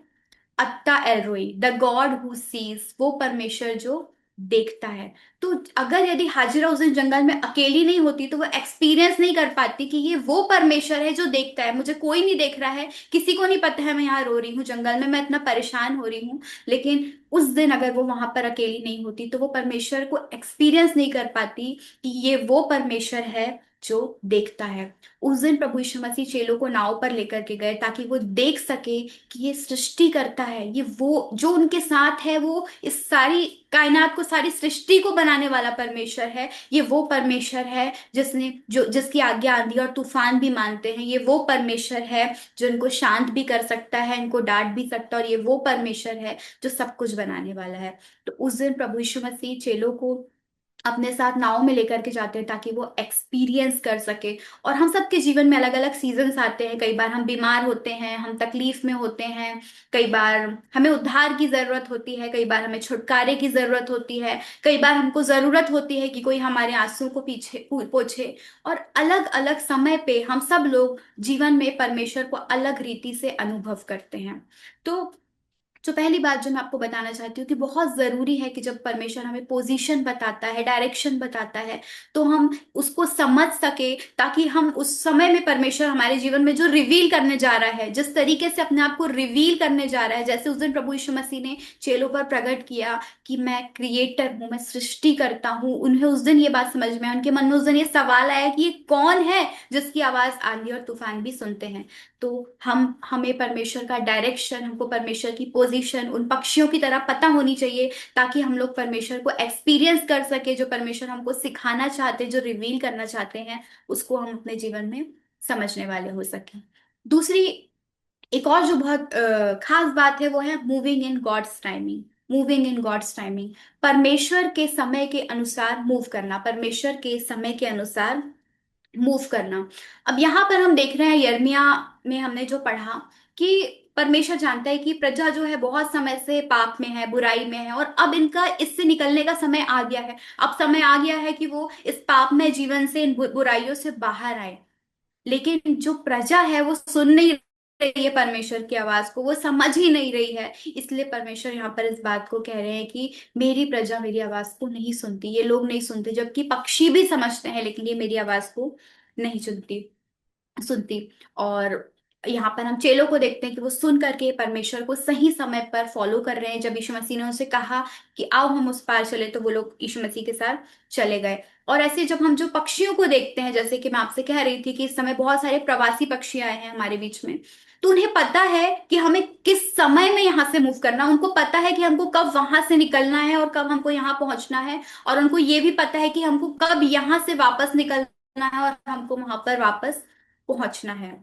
अत्ता एलरोई, द गॉड हु सीज, वो परमेश्वर जो देखता है। तो अगर यदि हाजिरा उस दिन जंगल में अकेली नहीं होती तो वो एक्सपीरियंस नहीं कर पाती कि ये वो परमेश्वर है जो देखता है, मुझे कोई नहीं देख रहा है, किसी को नहीं पता है मैं यहाँ रो रही हूँ जंगल में, मैं इतना परेशान हो रही हूँ। लेकिन उस दिन अगर वो वहां पर अकेली नहीं होती तो वो परमेश्वर को एक्सपीरियंस नहीं कर पाती कि ये वो परमेश्वर है जो देखता है। उस दिन प्रभु यीशु मसीह चेलों को नाव पर लेकर के गए ताकि वो देख सके कि ये सृष्टि करता है, ये वो जो उनके साथ है, वो इस सारी कायनात को, सारी सृष्टि को बनाने वाला परमेश्वर है। ये वो परमेश्वर है जिसकी आज्ञा आंधी और तूफान भी मानते हैं। ये वो परमेश्वर है जो इनको शांत भी कर सकता है, इनको डांट भी सकता है, और ये वो परमेश्वर है जो सब कुछ बनाने वाला है। तो उस दिन प्रभु यीशु मसीह चेलों को अपने साथ नाव में लेकर के जाते हैं ताकि वो एक्सपीरियंस कर सके। और हम सबके जीवन में अलग अलग सीजन्स आते हैं, कई बार हम बीमार होते हैं, हम तकलीफ में होते हैं, कई बार हमें उद्धार की जरूरत होती है, कई बार हमें छुटकारे की जरूरत होती है, कई बार हमको जरूरत होती है कि कोई हमारे आंसुओं को पीछे पोछे। और अलग अलग समय पे हम सब लोग जीवन में परमेश्वर को अलग रीति से अनुभव करते हैं। तो जो पहली बात जो मैं आपको बताना चाहती हूँ कि बहुत जरूरी है कि जब परमेश्वर हमें पोजीशन बताता है, डायरेक्शन बताता है, तो हम उसको समझ सके, ताकि हम उस समय में परमेश्वर हमारे जीवन में जो रिवील करने जा रहा है, जिस तरीके से अपने आप को रिवील करने जा रहा है, जैसे उस दिन प्रभु यीशु मसीह ने चेलों पर प्रकट किया कि मैं क्रिएटर हूँ, मैं सृष्टि करता हूँ। उन्हें उस दिन ये बात समझ में आई, उनके मन में उस दिन ये सवाल आया कि ये कौन है जिसकी आवाज आंधी और तूफान भी सुनते हैं। तो हमें परमेश्वर का डायरेक्शन, हमको परमेश्वर की पोजीशन उन पक्षियों की तरह पता होनी चाहिए, ताकि हम लोग परमेश्वर को एक्सपीरियंस कर सके, जो परमेश्वर हमको सिखाना चाहते हैं, जो रिवील करना चाहते हैं, उसको हम अपने जीवन में समझने वाले हो सके। दूसरी एक और जो बहुत खास बात है वो है moving in God's timing. Moving in God's timing, परमेश्वर के समय के अनुसार मूव करना, परमेश्वर के समय के अनुसार मूव करना। अब यहाँ पर हम देख रहे हैं यिर्मयाह में हमने जो पढ़ा कि परमेश्वर जानता है कि प्रजा जो है बहुत समय से पाप में है, बुराई में है, और अब इनका इससे निकलने का समय आ गया है। अब समय आ गया है कि वो इस पाप में जीवन से, इन बुराइयों से बाहर आए। लेकिन जो प्रजा है वो सुन नहीं रही है परमेश्वर की आवाज को, वो समझ ही नहीं रही है। इसलिए परमेश्वर यहाँ पर इस बात को कह रहे हैं कि मेरी प्रजा मेरी आवाज को नहीं सुनती, ये लोग नहीं सुनते, जबकि पक्षी भी समझते हैं लेकिन ये मेरी आवाज को नहीं सुनती। और यहाँ पर हम चेलों को देखते हैं कि वो सुन करके परमेश्वर को सही समय पर फॉलो कर रहे हैं। जब यीशु मसीह ने उनसे कहा कि आओ हम उस पार चले, तो वो लोग यीशु मसीह के साथ चले गए। और ऐसे जब हम जो पक्षियों को देखते हैं, जैसे कि मैं आपसे कह रही थी कि इस समय बहुत सारे प्रवासी पक्षी आए हैं हमारे बीच में, तो उन्हें पता है कि हमें किस समय में यहाँ से मूव करना, उनको पता है कि हमको कब वहां से निकलना है और कब हमको यहाँ पहुंचना है। और उनको ये भी पता है कि हमको कब यहाँ से वापस निकलना है और हमको वहां पर वापस पहुंचना है।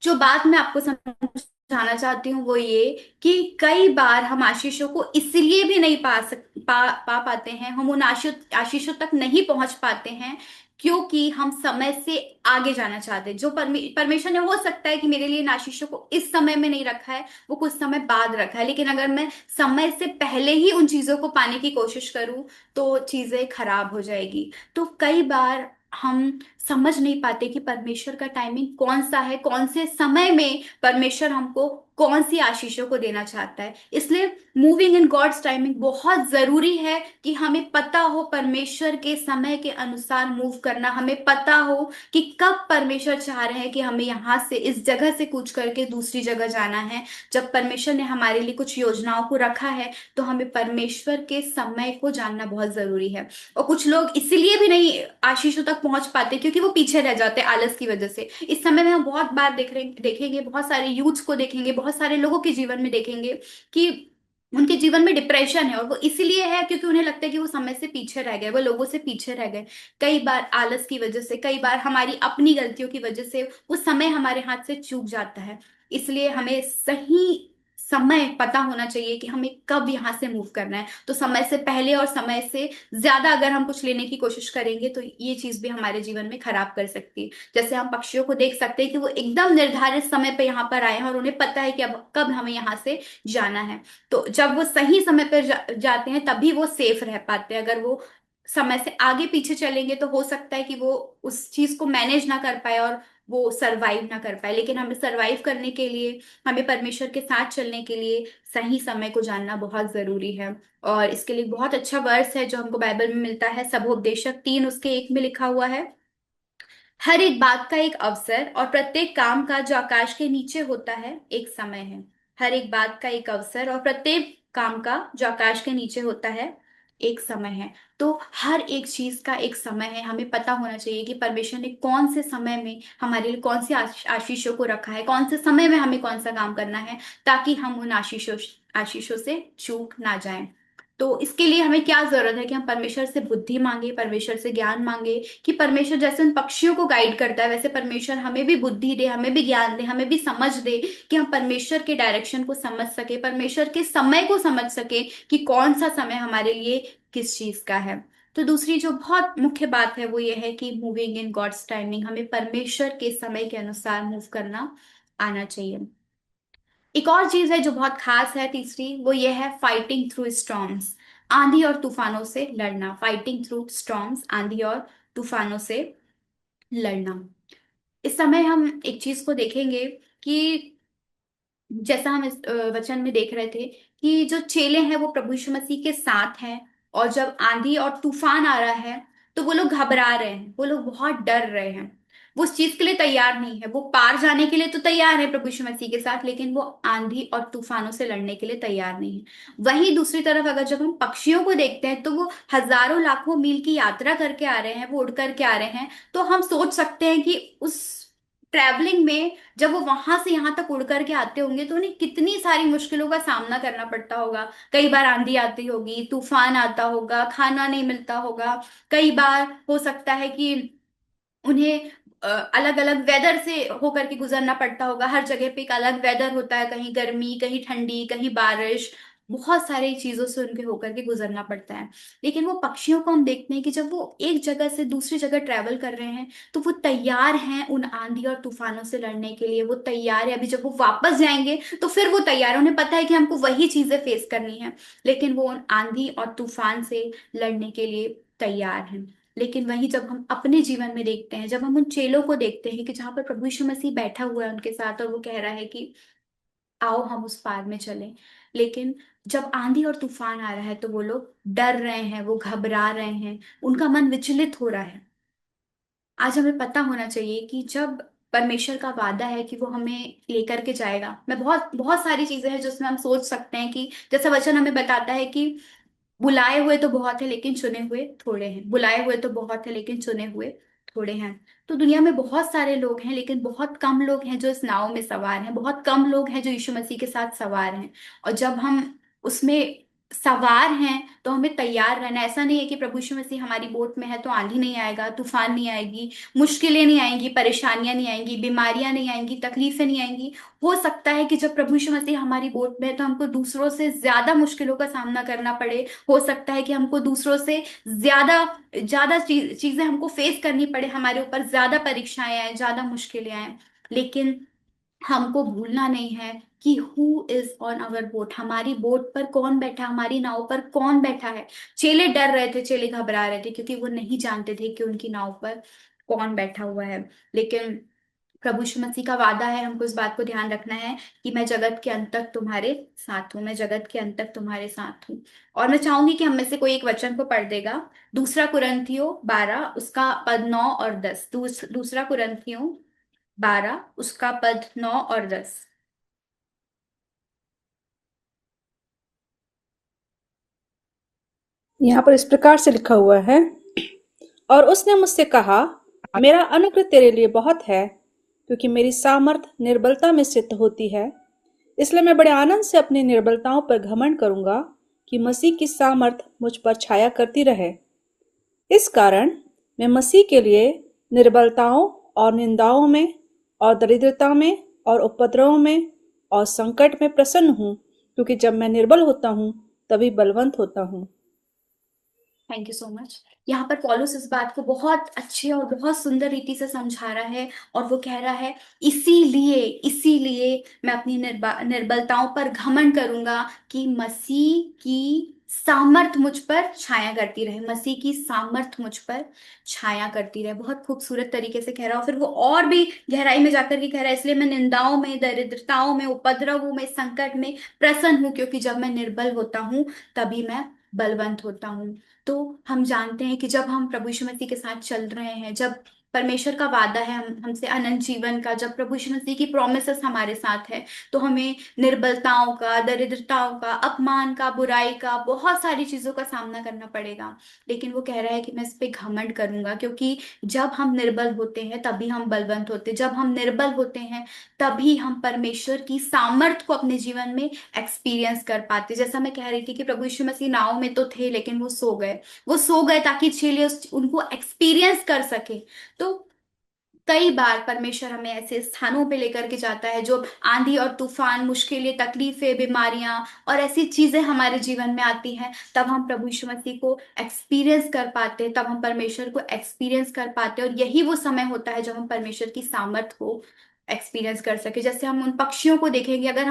जो बात मैं आपको समझाना चाहती हूँ वो ये कि कई बार हम आशीषों को इसलिए भी नहीं पा पाते हैं, हम उन आशीषों तक नहीं पहुंच पाते हैं क्योंकि हम समय से आगे जाना चाहते हैं। जो परमेश्वर ने, हो सकता है कि मेरे लिए इन आशीषों को इस समय में नहीं रखा है, वो कुछ समय बाद रखा है, लेकिन अगर मैं समय से पहले ही उन चीजों को पाने की कोशिश करूं तो चीजें खराब हो जाएगी। तो कई बार हम समझ नहीं पाते कि परमेश्वर का टाइमिंग कौन सा है, कौन से समय में परमेश्वर हमको कौन सी आशीषों को देना चाहता है। इसलिए मूविंग इन गॉड्स टाइमिंग बहुत जरूरी है कि हमें पता हो परमेश्वर के समय के अनुसार मूव करना, हमें पता हो कि कब परमेश्वर चाह रहे हैं कि हमें यहाँ से, इस जगह से कूच करके दूसरी जगह जाना है। जब परमेश्वर ने हमारे लिए कुछ योजनाओं को रखा है तो हमें परमेश्वर के समय को जानना बहुत जरूरी है। और कुछ लोग इसीलिए भी नहीं आशीषों तक पहुंच पाते क्योंकि क्योंकि वो पीछे रह जाते हैं आलस की वजह से। इस समय में हम बहुत बार देखेंगे, बहुत सारे यूथ्स को देखेंगे, बहुत सारे लोगों के जीवन में देखेंगे कि उनके जीवन में डिप्रेशन है, और वो इसीलिए है क्योंकि उन्हें लगता है कि वो समय से पीछे रह गए, वो लोगों से पीछे रह गए। कई बार आलस की वजह से, कई बार हमारी अपनी गलतियों की वजह से वो समय हमारे हाथ से चूक जाता है। इसलिए हमें सही समय पता होना चाहिए कि हमें कब यहाँ से मूव करना है। तो समय से पहले और समय से ज्यादा अगर हम कुछ लेने की कोशिश करेंगे तो ये चीज भी हमारे जीवन में खराब कर सकती है। जैसे हम पक्षियों को देख सकते हैं कि वो एकदम निर्धारित समय पे यहाँ पर आए हैं और उन्हें पता है कि अब कब हमें यहाँ से जाना है। तो जब वो सही समय पर जाते हैं तभी वो सेफ रह पाते हैं। अगर वो समय से आगे पीछे चलेंगे तो हो सकता है कि वो उस चीज को मैनेज ना कर पाए और वो सरवाइव ना कर पाए। लेकिन हमें सरवाइव करने के लिए, हमें परमेश्वर के साथ चलने के लिए सही समय को जानना बहुत जरूरी है। और इसके लिए बहुत अच्छा वर्स है जो हमको बाइबल में मिलता है, सबोपदेशक 3:1 में लिखा हुआ है, हर एक बात का एक अवसर और प्रत्येक काम का जो आकाश के नीचे होता है एक समय है। हर एक बात का एक अवसर और प्रत्येक काम का जो आकाश के नीचे होता है एक समय है। तो हर एक चीज का एक समय है। हमें पता होना चाहिए कि परमेश्वर ने कौन से समय में हमारे लिए कौन सी आशीषों को रखा है, कौन से समय में हमें कौन सा काम करना है, ताकि हम उन आशीषों आशीषों से चूक ना जाएं। तो इसके लिए हमें क्या जरूरत है कि हम परमेश्वर से बुद्धि मांगे, परमेश्वर से ज्ञान मांगे, कि परमेश्वर जैसे उन पक्षियों को गाइड करता है वैसे परमेश्वर हमें भी बुद्धि दे, हमें भी ज्ञान दे, हमें भी समझ दे, कि हम परमेश्वर के डायरेक्शन को समझ सके, परमेश्वर के समय को समझ सके कि कौन सा समय हमारे लिए किस चीज का है। तो दूसरी जो बहुत मुख्य बात है वो ये है कि मूविंग इन गॉड्स टाइमिंग, हमें परमेश्वर के समय के अनुसार मूव करना आना चाहिए। एक और चीज है जो बहुत खास है तीसरी, वो ये है फाइटिंग थ्रू स्टॉर्म्स, आंधी और तूफानों से लड़ना। फाइटिंग थ्रू स्टॉर्म्स, आंधी और तूफानों से लड़ना। इस समय हम एक चीज को देखेंगे कि जैसा हम इस वचन में देख रहे थे कि जो चेले हैं वो प्रभु यीशु मसीह के साथ हैं, और जब आंधी और तूफान आ रहा है तो वो लोग घबरा रहे हैं, वो लोग बहुत डर रहे हैं, वो उस चीज के लिए तैयार नहीं है। वो पार जाने के लिए तो तैयार है प्रभु यीशु मसीह के साथ, लेकिन वो आंधी और तूफानों से लड़ने के लिए तैयार नहीं है। वहीं दूसरी तरफ अगर जब हम पक्षियों को देखते हैं तो वो हजारों लाखों मील की यात्रा करके आ रहे हैं, वो उड़ करके आ रहे हैं। तो हम सोच सकते हैं कि उस ट्रैवलिंग में जब वो वहां से यहाँ तक उड़ करके आते होंगे तो उन्हें कितनी सारी मुश्किलों का सामना करना पड़ता होगा। कई बार आंधी आती होगी, तूफान आता होगा, खाना नहीं मिलता होगा। कई बार हो सकता है कि उन्हें अलग अलग वेदर से होकर के गुजरना पड़ता होगा। हर जगह पे एक अलग वेदर होता है, कहीं गर्मी, कहीं ठंडी, कहीं बारिश, बहुत सारी चीजों से उनके होकर के गुजरना पड़ता है। लेकिन वो पक्षियों को हम देखते हैं कि जब वो एक जगह से दूसरी जगह ट्रेवल कर रहे हैं तो वो तैयार हैं उन आंधी और तूफानों से लड़ने के लिए। वो तैयार है, अभी जब वो वापस जाएंगे तो फिर वो तैयार है, उन्हें पता है कि हमको वही चीजें फेस करनी है, लेकिन वो उन आंधी और तूफान से लड़ने के लिए तैयार हैं। लेकिन वही जब हम अपने जीवन में देखते हैं, जब हम उन चेलों को देखते हैं कि जहां पर प्रभु यीशु मसीह बैठा हुआ है उनके साथ और वो कह रहा है कि आओ हम उस पार में चलें, लेकिन जब आंधी और तूफान आ रहा है तो वो लोग डर रहे हैं, वो घबरा रहे हैं, उनका मन विचलित हो रहा है। आज हमें पता होना चाहिए कि जब परमेश्वर का वादा है कि वो हमें लेकर के जाएगा, मैं बहुत बहुत सारी चीजें हैं जिसमें हम सोच सकते हैं कि जैसा वचन हमें बताता है कि बुलाए हुए तो बहुत है लेकिन चुने हुए थोड़े हैं, बुलाए हुए तो बहुत है लेकिन चुने हुए थोड़े हैं। तो दुनिया में बहुत सारे लोग हैं लेकिन बहुत कम लोग हैं जो इस नाव में सवार हैं, बहुत कम लोग हैं जो यीशु मसीह के साथ सवार हैं। और जब हम उसमें सवार हैं तो हमें तैयार रहना है। ऐसा नहीं है कि प्रभु यीशु मसीह हमारी बोट में है तो आंधी नहीं आएगा, तूफान नहीं आएगी, मुश्किलें नहीं आएंगी, परेशानियां नहीं आएंगी, बीमारियां नहीं आएंगी, तकलीफें नहीं आएंगी। हो सकता है कि जब प्रभु यीशु मसीह हमारी बोट में है तो हमको दूसरों से ज्यादा मुश्किलों का सामना करना पड़े, हो सकता है कि हमको दूसरों से ज्यादा ज्यादा चीजें हमको फेस करनी पड़े, हमारे ऊपर ज्यादा परीक्षाएं आए, ज्यादा मुश्किलें आए। लेकिन हमको भूलना नहीं है कि who is on our boat, हमारी बोट पर कौन बैठा, हमारी नाव पर कौन बैठा है। चेले डर रहे थे, चेले घबरा रहे थे क्योंकि वो नहीं जानते थे कि उनकी नाव पर कौन बैठा हुआ है। लेकिन प्रभु यीशु मसीह का वादा है, हमको इस बात को ध्यान रखना है कि मैं जगत के अंत तक तुम्हारे साथ हूँ, मैं जगत के अंत तक तुम्हारे साथ हूँ। और मैं चाहूंगी कि हम में से कोई एक वचन को पढ़ देगा, दूसरा कुरिन्थियों 12 उसका पद 9 और 10। दूसरा कुरिन्थियों 12 उसका पद 9 और 10।
यहाँ पर इस प्रकार से लिखा हुआ है, और उसने मुझसे कहा, मेरा अनुग्रह तेरे लिए बहुत है, क्योंकि मेरी सामर्थ निर्बलता में सिद्ध होती है। इसलिए मैं बड़े आनंद से अपनी निर्बलताओं पर घमंड करूंगा कि मसीह की सामर्थ मुझ पर छाया करती रहे। इस कारण मैं मसीह के लिए निर्बलताओं और निंदाओं में और दरिद्रता में और उपद्रवों में और संकट में प्रसन्न हूँ, क्योंकि जब मैं निर्बल होता हूँ तभी बलवंत होता हूँ।
Thank you so much. यहाँ पर पॉलुस इस बात को बहुत अच्छे और बहुत सुंदर रीति से समझा रहा है, और वो कह रहा है इसीलिए इसीलिए मैं अपनी निर्बलताओं पर घमंड करूंगा कि मसीह की सामर्थ मुझ पर छाया करती रहे, मसीह की सामर्थ मुझ पर छाया करती रहे। बहुत खूबसूरत तरीके से कह रहा है। फिर वो और भी गहराई में जाकर के कह रहा है, इसलिए मैं निंदाओं में, दरिद्रताओं में, उपद्रवों में, संकट में प्रसन्न हूं, क्योंकि जब मैं निर्बल होता हूं तभी मैं बलवंत होता हूँ। तो हम जानते हैं कि जब हम प्रभु यीशु मसीह के साथ चल रहे हैं, जब परमेश्वर का वादा है हमसे अनंत जीवन का, जब प्रभु यीशु मसीह की प्रॉमिसेस हमारे साथ है, तो हमें निर्बलताओं का, दरिद्रताओं का, अपमान का, बुराई का, बहुत सारी चीजों का सामना करना पड़ेगा। लेकिन वो कह रहा है कि मैं इस पे घमंड करूंगा, क्योंकि जब हम निर्बल होते हैं तभी हम बलवंत होते हैं। जब हम निर्बल होते हैं तभी हम परमेश्वर की सामर्थ को अपने जीवन में एक्सपीरियंस कर पाते। जैसा मैं कह रही थी कि प्रभु यीशु मसीह नाव में तो थे, लेकिन वो सो गए ताकि चेले उनको एक्सपीरियंस कर सके। तो कई बार परमेश्वर हमें ऐसे स्थानों पे लेकर के जाता है जो आंधी और तूफान, मुश्किलें, तकलीफें, बीमारियां और ऐसी चीजें हमारे जीवन में आती हैं। तब हम प्रभु यीशु मसीह को एक्सपीरियंस कर पाते हैं, तब हम परमेश्वर को एक्सपीरियंस कर पाते हैं, और यही वो समय होता है जब हम परमेश्वर की सामर्थ को एक्सपीरियंस कर सके। जैसे हम उन पक्षियों को देखेंगे, अगर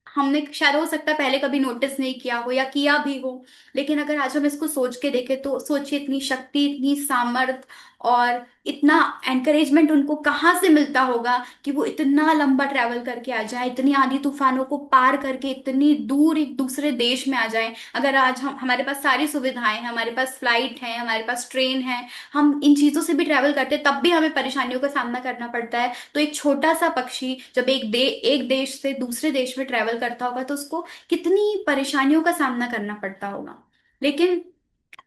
हमने शायद हो सकता है पहले कभी नोटिस नहीं किया हो या किया भी हो, लेकिन अगर आज हम इसको सोच के देखें तो सोचिए इतनी शक्ति, इतनी सामर्थ और इतना एनकरेजमेंट उनको कहाँ से मिलता होगा कि वो इतना लंबा ट्रैवल करके आ जाए, इतनी आंधी तूफानों को पार करके इतनी दूर एक दूसरे देश में आ जाए। अगर आज हम हमारे पास सारी सुविधाएं हैं, हमारे पास फ्लाइट है, हमारे पास ट्रेन है, हम इन चीजों से भी ट्रैवल करते हैं, तब भी हमें परेशानियों का सामना करना पड़ता है। तो एक छोटा सा पक्षी जब एक देश से दूसरे देश में ट्रैवल करता होगा तो उसको कितनी परेशानियों का सामना करना पड़ता होगा। लेकिन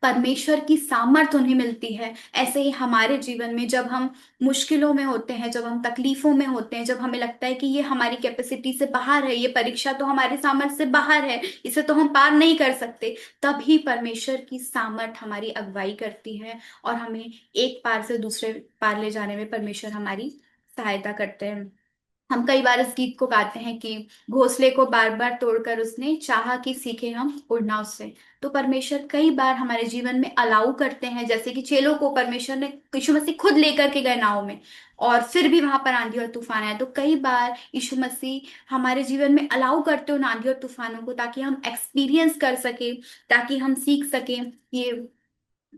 परमेश्वर की सामर्थ उन्हें मिलती है। ऐसे ही हमारे जीवन में जब हम मुश्किलों में होते हैं, जब हम तकलीफों में होते हैं, जब हमें लगता है कि ये हमारी कैपेसिटी से बाहर है, ये परीक्षा तो हमारे सामर्थ से बाहर है, इसे तो हम पार नहीं कर सकते, तभी परमेश्वर की सामर्थ हमारी अगुवाई करती है और हमें एक पार से दूसरे पार ले जाने में परमेश्वर हमारी सहायता करते हैं। हम कई बार इस गीत को गाते हैं कि घोंसले को बार बार तोड़कर उसने चाहा कि सीखे हम उड़ना उससे। तो परमेश्वर कई बार हमारे जीवन में अलाउ करते हैं, जैसे कि चेलों को परमेश्वर ने, यीशु मसीह खुद लेकर के गए नाव में, और फिर भी वहां पर आंधी और तूफान आए। तो कई बार यीशु मसीह हमारे जीवन में अलाउ करते हो आंधी और तूफानों को, ताकि हम एक्सपीरियंस कर सके, ताकि हम सीख सकें ये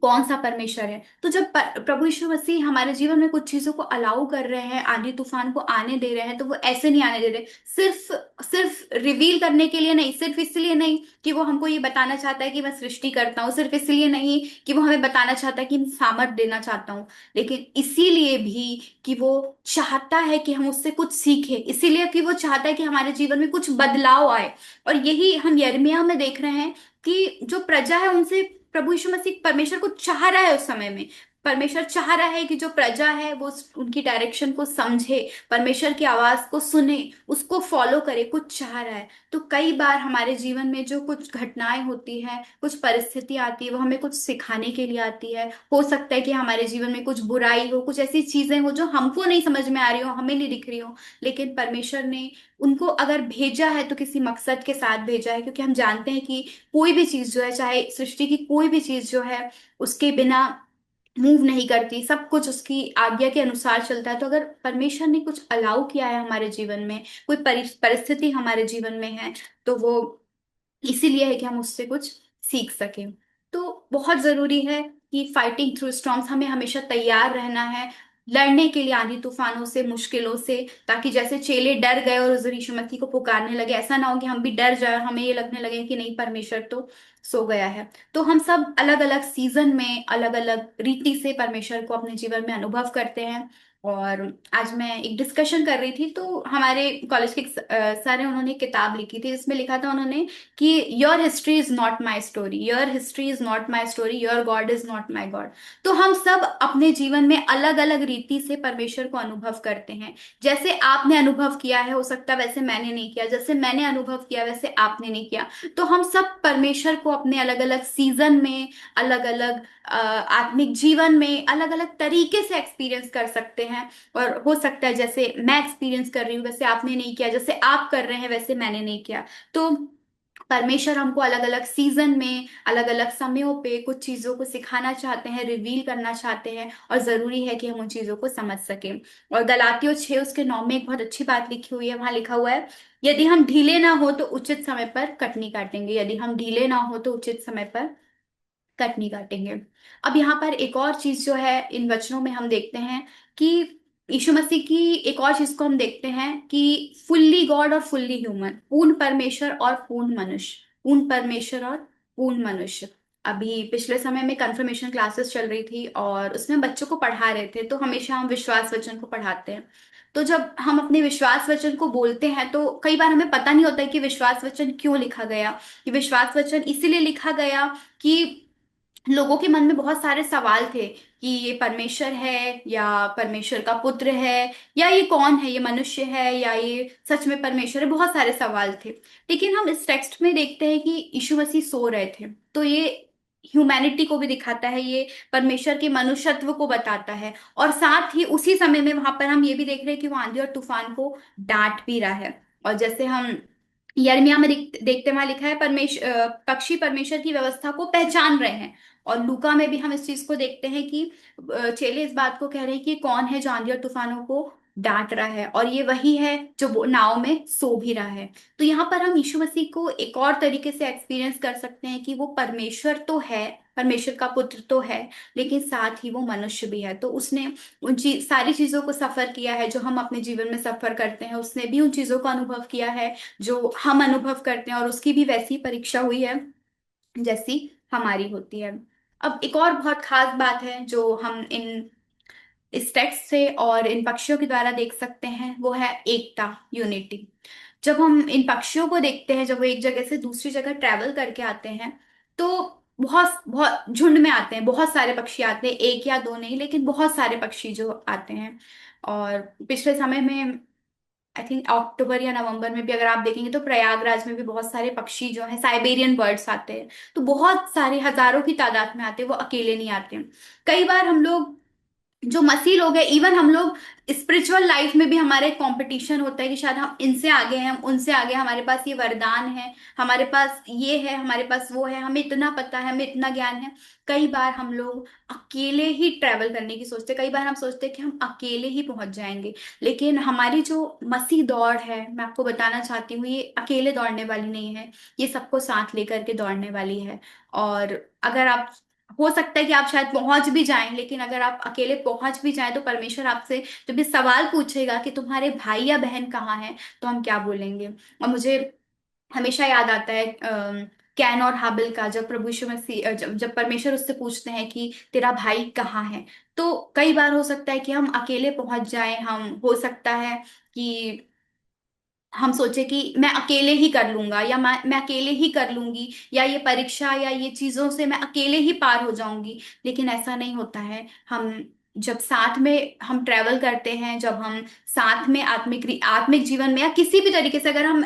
कौन सा परमेश्वर है। तो जब प्रभु यीशु मसीह हमारे जीवन में कुछ चीजों को अलाउ कर रहे हैं, आंधी तूफान को आने दे रहे हैं, तो वो ऐसे नहीं आने दे रहे, सिर्फ सिर्फ रिवील करने के लिए नहीं, सिर्फ इसलिए नहीं कि वो हमको ये बताना चाहता है कि मैं सृष्टि करता हूँ, सिर्फ इसलिए नहीं कि वो हमें बताना चाहता है कि मैं सामर्थ देना चाहता हूँ, लेकिन इसीलिए भी कि वो चाहता है कि हम उससे कुछ सीखें, इसीलिए कि वो चाहता है कि हमारे जीवन में कुछ बदलाव आए। और यही हम यिर्मयाह में देख रहे हैं कि जो प्रजा है उनसे प्रभु यीशु मसीह, परमेश्वर को चाह रहा है उस समय में, परमेश्वर चाह रहा है कि जो प्रजा है वो उनकी डायरेक्शन को समझे, परमेश्वर की आवाज को सुने, उसको फॉलो करे, कुछ चाह रहा है। तो कई बार हमारे जीवन में जो कुछ घटनाएं होती हैं, कुछ परिस्थिति आती है, वो हमें कुछ सिखाने के लिए आती है। हो सकता है कि हमारे जीवन में कुछ बुराई हो, कुछ ऐसी चीजें हो जो हमको नहीं समझ में आ रही हो, हमें नहीं दिख रही हो, लेकिन परमेश्वर ने उनको अगर भेजा है तो किसी मकसद के साथ भेजा है। क्योंकि हम जानते हैं कि कोई भी चीज जो है, चाहे सृष्टि की कोई भी चीज जो है, उसके बिना मूव नहीं करती, सब कुछ उसकी आज्ञा के अनुसार चलता है। तो अगर परमेश्वर ने कुछ अलाउ किया है हमारे जीवन में, कोई परिस्थिति हमारे जीवन में है, तो वो इसीलिए है कि हम उससे कुछ सीख सकें। तो बहुत जरूरी है कि फाइटिंग थ्रू स्टॉर्म्स, हमें हमेशा तैयार रहना है लड़ने के लिए आंधी तूफानों से, मुश्किलों से, ताकि जैसे चेले डर गए और उस यीशु मसीह को पुकारने लगे, ऐसा ना हो कि हम भी डर जाए और हमें ये लगने लगे कि नहीं, परमेश्वर तो सो गया है। तो हम सब अलग अलग सीजन में अलग अलग रीति से परमेश्वर को अपने जीवन में अनुभव करते हैं। और आज मैं एक डिस्कशन कर रही थी, तो हमारे कॉलेज के एक सर हैं, उन्होंने एक किताब लिखी थी, इसमें लिखा था उन्होंने कि your history is not my story, your history is not my story, your God is not my God. तो हम सब अपने जीवन में अलग अलग रीति से परमेश्वर को अनुभव करते हैं। जैसे आपने अनुभव किया है, हो सकता है वैसे मैंने नहीं किया, जैसे मैंने अनुभव किया वैसे आपने नहीं किया। तो हम सब परमेश्वर को अपने अलग अलग सीजन में, अलग अलग आत्मिक जीवन में अलग अलग तरीके से एक्सपीरियंस कर सकते हैं। और हो सकता है जैसे मैं एक्सपीरियंस कर रही हूँ वैसे आपने नहीं किया, जैसे आप कर रहे हैं वैसे मैंने नहीं किया। तो परमेश्वर हमको अलग अलग सीजन में, अलग अलग समयों पे कुछ चीजों को सिखाना चाहते हैं, रिवील करना चाहते हैं, और जरूरी है कि हम उन चीजों को समझ सकें। और गलातियों 6 उसके 9 में एक बहुत अच्छी बात लिखी हुई है, वहां लिखा हुआ है, यदि हम ढीले ना हो तो उचित समय पर कटनी काटेंगे, यदि हम ढीले ना हो तो उचित समय पर कटनी काटेंगे। अब यहाँ पर एक और चीज जो है इन वचनों में हम देखते हैं कि यीशु मसीह की एक और चीज को हम देखते हैं कि फुल्ली गॉड और फुल्ली ह्यूमन, पूर्ण परमेश्वर और पूर्ण मनुष्य, पूर्ण परमेश्वर और पूर्ण मनुष्य। अभी पिछले समय में कंफर्मेशन क्लासेस चल रही थी और उसमें बच्चों को पढ़ा रहे थे, तो हमेशा हम विश्वास वचन को पढ़ाते हैं। तो जब हम अपने विश्वास वचन को बोलते हैं तो कई बार हमें पता नहीं होता है कि विश्वास वचन क्यों लिखा गया। कि विश्वास वचन इसीलिए लिखा गया कि लोगों के मन में बहुत सारे सवाल थे कि ये परमेश्वर है या परमेश्वर का पुत्र है, या ये कौन है, ये मनुष्य है या ये सच में परमेश्वर है, बहुत सारे सवाल थे। लेकिन हम इस टेक्स्ट में देखते हैं कि यीशु मसीह सो रहे थे, तो ये ह्यूमैनिटी को भी दिखाता है, ये परमेश्वर के मनुष्यत्व को बताता है। और साथ ही उसी समय में वहां पर हम ये भी देख रहे हैं कि वो आंधी और तूफान को डांट भी रहा है। और जैसे हम यिर्मयाह में देखते हैं, वहां लिखा है पक्षी परमेश्वर की व्यवस्था को पहचान रहे हैं। और लूका में भी हम इस चीज को देखते हैं कि चेले इस बात को कह रहे हैं कि कौन है जो आंधी और तूफानों को डांट रहा है, और ये वही है जो नाव में सो भी रहा है। तो यहाँ पर हम यीशु मसीह को एक और तरीके से एक्सपीरियंस कर सकते हैं कि वो परमेश्वर तो है, परमेश्वर का पुत्र तो है, लेकिन साथ ही वो मनुष्य भी है। तो उसने उन सारी चीजों को सफर किया है जो हम अपने जीवन में सफर करते हैं, उसने भी उन चीजों का अनुभव किया है जो हम अनुभव करते हैं, और उसकी भी वैसी परीक्षा हुई है जैसी हमारी होती है। अब एक और बहुत खास बात है जो हम इस टेक्स्ट से और इन पक्षियों के द्वारा देख सकते हैं, वो है एकता, यूनिटी। जब हम इन पक्षियों को देखते हैं, जब वो एक जगह से दूसरी जगह ट्रैवल करके आते हैं, तो बहुत बहुत झुंड में आते हैं, बहुत सारे पक्षी आते हैं, एक या दो नहीं लेकिन बहुत सारे पक्षी जो आते हैं। और पिछले समय में आई थिंक अक्टूबर या नवंबर में भी अगर आप देखेंगे तो प्रयागराज में भी बहुत सारे पक्षी जो हैं, साइबेरियन बर्ड्स आते हैं। तो बहुत सारे हजारों की तादाद में आते हैं, वो अकेले नहीं आते हैं। कई बार हम लोग जो मसीह लोग हैं, इवन हम लोग स्पिरिचुअल लाइफ में भी हमारे कंपटीशन होता है कि शायद हम इनसे आगे हैं, हम उनसे आगे हैं, हमारे पास ये वरदान है, हमारे पास ये है, हमारे पास वो है, हमें इतना पता है, हमें इतना ज्ञान है। कई बार हम लोग अकेले ही ट्रैवल करने की सोचते हैं, कई बार हम सोचते हैं कि हम अकेले ही पहुंच जाएंगे। लेकिन हमारी जो मसीह दौड़ है, मैं आपको बताना चाहती हूँ, ये अकेले दौड़ने वाली नहीं है, ये सबको साथ लेकर के दौड़ने वाली है। और अगर आप, हो सकता है कि आप शायद पहुंच भी जाएं, लेकिन अगर आप अकेले पहुंच भी जाएं तो परमेश्वर आपसे जब ये सवाल पूछेगा कि तुम्हारे भाई या बहन कहाँ हैं, तो हम क्या बोलेंगे। और मुझे हमेशा याद आता है कैन और हाबिल का, जब प्रभु यीशु मसीह जब परमेश्वर उससे पूछते हैं कि तेरा भाई कहाँ है। तो कई बार हो सकता है कि हम अकेले पहुंच जाएं, हम हो सकता है कि हम सोचे कि मैं अकेले ही कर लूंगा, या मैं अकेले ही कर लूंगी, या ये परीक्षा या ये चीजों से मैं अकेले ही पार हो जाऊंगी। लेकिन ऐसा नहीं होता है। हम जब साथ में हम ट्रेवल करते हैं, जब हम साथ में आत्मिक आत्मिक जीवन में या किसी भी तरीके से, अगर हम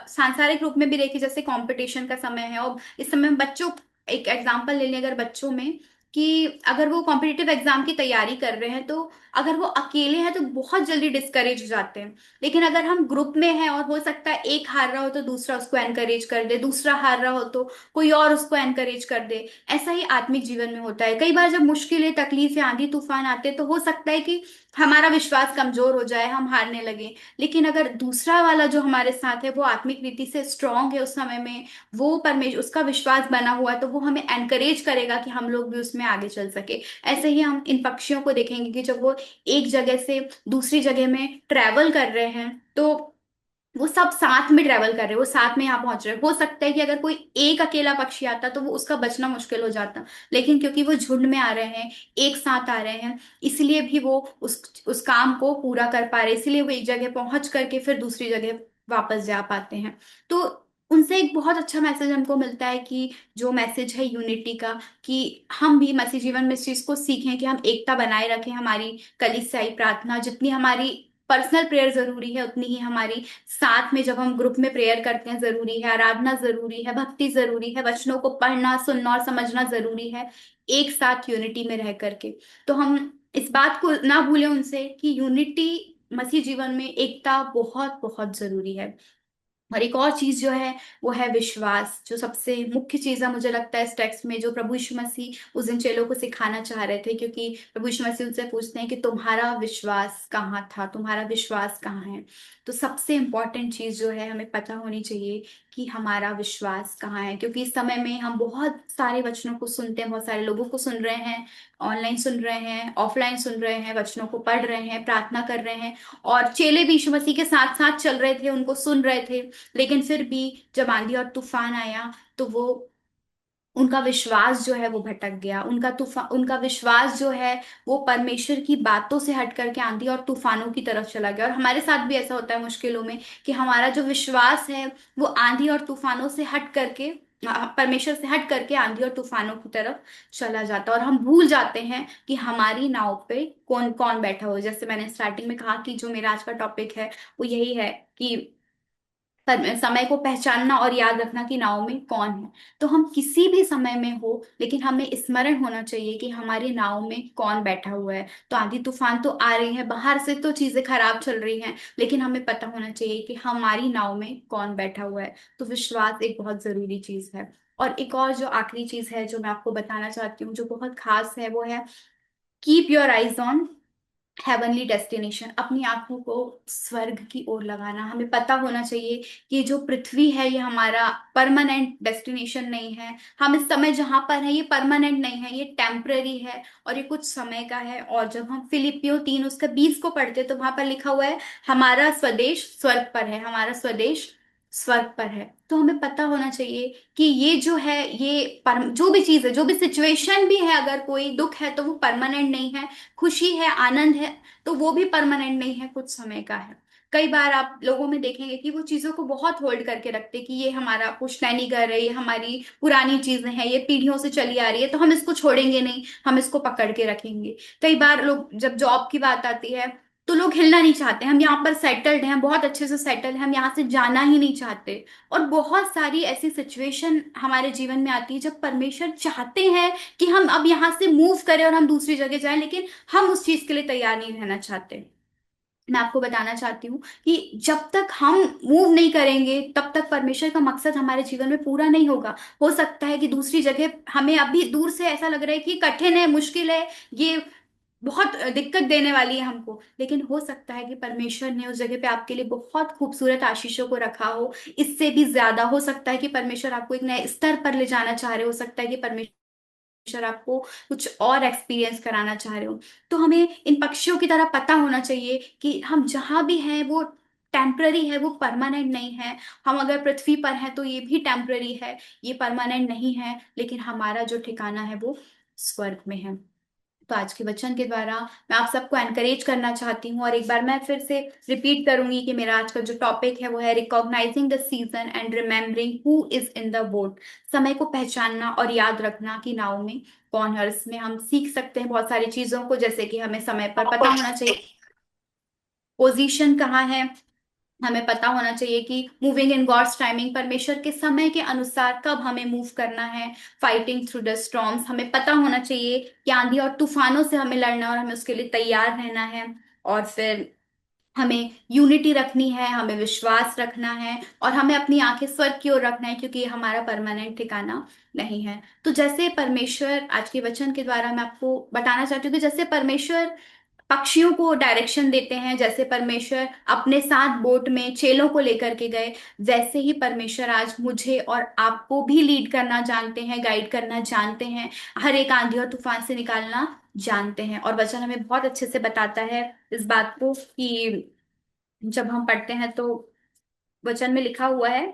सांसारिक रूप में भी देखें, जैसे कंपटीशन का समय है और इस समय में बच्चों, एक एग्जांपल ले लें अगर बच्चों में, कि अगर वो कॉम्पिटिटिव एग्जाम की तैयारी कर रहे हैं, तो अगर वो अकेले हैं तो बहुत जल्दी डिस्करेज हो जाते हैं। लेकिन अगर हम ग्रुप में हैं और हो सकता है एक हार रहा हो तो दूसरा उसको एनकरेज कर दे, दूसरा हार रहा हो तो कोई और उसको एनकरेज कर दे। ऐसा ही आत्मिक जीवन में होता है। कई बार जब मुश्किलें, तकलीफें, आंधी तूफान आते हैं तो हो सकता है कि हमारा विश्वास कमजोर हो जाए, हम हारने लगे। लेकिन अगर दूसरा वाला जो हमारे साथ है वो आत्मिक रीति से स्ट्रांग है, उस समय में वो परमेश्वर, उसका विश्वास बना हुआ है, तो वो हमें एनकरेज करेगा कि हम लोग भी उसमें आगे चल सके। ऐसे ही हम इन पक्षियों को देखेंगे कि जब वो एक जगह से दूसरी जगह में ट्रैवल कर रहे हैं, तो वो सब साथ में ट्रेवल कर रहे हैं, वो साथ में यहाँ पहुंच रहे हैं। हो सकता है कि अगर कोई एक अकेला पक्षी आता तो वो उसका बचना मुश्किल हो जाता, लेकिन क्योंकि वो झुंड में आ रहे हैं, एक साथ आ रहे हैं, इसलिए भी वो उस काम को पूरा कर पा रहे हैं, इसलिए वो एक जगह पहुंच करके फिर दूसरी जगह वापस जा पाते हैं। तो उनसे एक बहुत अच्छा मैसेज हमको मिलता है कि जो मैसेज है यूनिटी का, कि हम भी मसीह जीवन में इस चीज को सीखें कि हम एकता बनाए रखें। हमारी कलीसियाई प्रार्थना जितनी हमारी पर्सनल प्रेयर जरूरी है, उतनी ही हमारी साथ में जब हम ग्रुप में प्रेयर करते हैं जरूरी है, आराधना जरूरी है, भक्ति जरूरी है, वचनों को पढ़ना सुनना और समझना जरूरी है, एक साथ यूनिटी में रह करके। तो हम इस बात को ना भूलें उनसे कि यूनिटी, मसीह जीवन में एकता बहुत बहुत जरूरी है। और एक और चीज जो है वो है विश्वास, जो सबसे मुख्य चीज है मुझे लगता है इस टेक्स्ट में, जो प्रभु यीशु मसीह उस दिन चेलों को सिखाना चाह रहे थे। क्योंकि प्रभु यीशु मसीह उनसे पूछते हैं कि तुम्हारा विश्वास कहाँ था, तुम्हारा विश्वास कहाँ है। तो सबसे इंपॉर्टेंट चीज जो है हमें पता होनी चाहिए कि हमारा विश्वास कहाँ है। क्योंकि इस समय में हम बहुत सारे वचनों को सुनते हैं, बहुत सारे लोगों को सुन रहे हैं, ऑनलाइन सुन रहे हैं, ऑफलाइन सुन रहे हैं, वचनों को पढ़ रहे हैं, प्रार्थना कर रहे हैं। और चेले भी यीशु मसीह के साथ साथ चल रहे थे, उनको सुन रहे थे, लेकिन फिर भी जब आंधी और तूफान आया तो वो, उनका विश्वास जो है वो भटक गया। उनका विश्वास जो है वो परमेश्वर की बातों से हट करके आंधी और तूफानों की तरफ चला गया। और हमारे साथ भी ऐसा होता है मुश्किलों में कि हमारा जो विश्वास है वो आंधी और तूफानों से हट करके, परमेश्वर से हट करके आंधी और तूफानों की तरफ चला जाता है। और हम भूल जाते हैं कि हमारी नाव पे कौन कौन बैठा हो। जैसे मैंने स्टार्टिंग में कहा कि जो मेरा आज का टॉपिक है वो यही है कि पर समय को पहचानना और याद रखना कि नाव में कौन है। तो हम किसी भी समय में हो, लेकिन हमें स्मरण होना चाहिए कि हमारी नाव में कौन बैठा हुआ है। तो आंधी तूफान तो आ रही है, बाहर से तो चीजें खराब चल रही हैं, लेकिन हमें पता होना चाहिए कि हमारी नाव में कौन बैठा हुआ है। तो विश्वास एक बहुत जरूरी चीज है। और एक और जो आखिरी चीज है जो मैं आपको बताना चाहती हूँ, जो बहुत खास है, वो है keep your eyes on heavenly destination. अपनी आंखों को स्वर्ग की ओर लगाना। हमें पता होना चाहिए कि जो पृथ्वी है ये हमारा परमानेंट डेस्टिनेशन नहीं है। हम इस समय जहां पर है ये परमानेंट नहीं है, ये टेम्पररी है और ये कुछ समय का है। और जब हम फिलिपियो 3 उसका 20 को पढ़ते तो वहां पर लिखा हुआ है हमारा स्वदेश स्वर्ग पर है, हमारा स्वदेश स्वर्ग पर है। तो हमें पता होना चाहिए कि ये जो है ये जो भी चीज है, जो भी सिचुएशन भी है, अगर कोई दुख है तो वो परमानेंट नहीं है, खुशी है, आनंद है, तो वो भी परमानेंट नहीं है, कुछ समय का है। कई बार आप लोगों में देखेंगे कि वो चीजों को बहुत होल्ड करके रखते कि ये हमारा पुश्तैनी घर है, ये हमारी पुरानी चीजें हैं, ये पीढ़ियों से चली आ रही है, तो हम इसको छोड़ेंगे नहीं, हम इसको पकड़ के रखेंगे। कई बार लोग, जब जॉब की बात आती है तो लोग हिलना नहीं चाहते, हम यहाँ पर सेटल्ड हैं, बहुत अच्छे से सेटल हैं, हम यहाँ से जाना ही नहीं चाहते। और बहुत सारी ऐसी सिचुएशन हमारे जीवन में आती है जब परमेश्वर चाहते हैं कि हम अब यहाँ से मूव करें और हम दूसरी जगह जाएं, लेकिन हम उस चीज के लिए तैयार नहीं रहना चाहते। मैं आपको बताना चाहती हूँ कि जब तक हम मूव नहीं करेंगे तब तक परमेश्वर का मकसद हमारे जीवन में पूरा नहीं होगा। हो सकता है कि दूसरी जगह हमें अभी दूर से ऐसा लग रहा है कि कठिन है, मुश्किल है, ये बहुत दिक्कत देने वाली है हमको, लेकिन हो सकता है कि परमेश्वर ने उस जगह पे आपके लिए बहुत खूबसूरत आशीषों को रखा हो। इससे भी ज्यादा हो सकता है कि परमेश्वर आपको एक नए स्तर पर ले जाना चाह रहे हो सकता है कि परमेश्वर आपको कुछ और एक्सपीरियंस कराना चाह रहे हो। तो हमें इन पक्षियों की तरह पता होना चाहिए कि हम जहां भी हैं वो टेम्पररी है, वो परमानेंट नहीं है। हम अगर पृथ्वी पर हैं तो ये भी टेम्पररी है, ये परमानेंट नहीं है, लेकिन हमारा जो ठिकाना है वो स्वर्ग में है। तो आज के वचन के द्वारा मैं आप सबको एनकरेज करना चाहती हूँ, और एक बार मैं फिर से रिपीट करूंगी कि मेरा आज का जो टॉपिक है वो है recognising the season and remembering who is in the boat. समय को पहचानना और याद रखना कि नाव में कौन है। और इसमें हम सीख सकते हैं बहुत सारी चीजों को, जैसे कि हमें समय पर पता होना चाहिए पोजीशन कहाँ है, हमें पता होना चाहिए कि मूविंग इन गॉड्स टाइमिंग, परमेश्वर के समय के अनुसार कब हमें मूव करना है। फाइटिंग थ्रू द स्टॉर्म्स, हमें पता होना चाहिए कि आंधी और तूफानों से हमें लड़ना और हमें उसके लिए तैयार रहना है। और फिर हमें यूनिटी रखनी है, हमें विश्वास रखना है, और हमें अपनी आंखें स्वर्ग की ओर रखना है, क्योंकि ये हमारा परमानेंट ठिकाना नहीं है। तो जैसे परमेश्वर, आज के वचन के द्वारा मैं आपको बताना चाहती हूँ कि जैसे परमेश्वर पक्षियों को डायरेक्शन देते हैं, जैसे परमेश्वर अपने साथ बोट में चेलों को लेकर के गए, वैसे ही परमेश्वर आज मुझे और आपको भी लीड करना जानते हैं, गाइड करना जानते हैं, हर एक आंधी और तूफान से निकालना जानते हैं। और वचन हमें बहुत अच्छे से बताता है इस बात को कि जब हम पढ़ते हैं तो वचन में लिखा हुआ है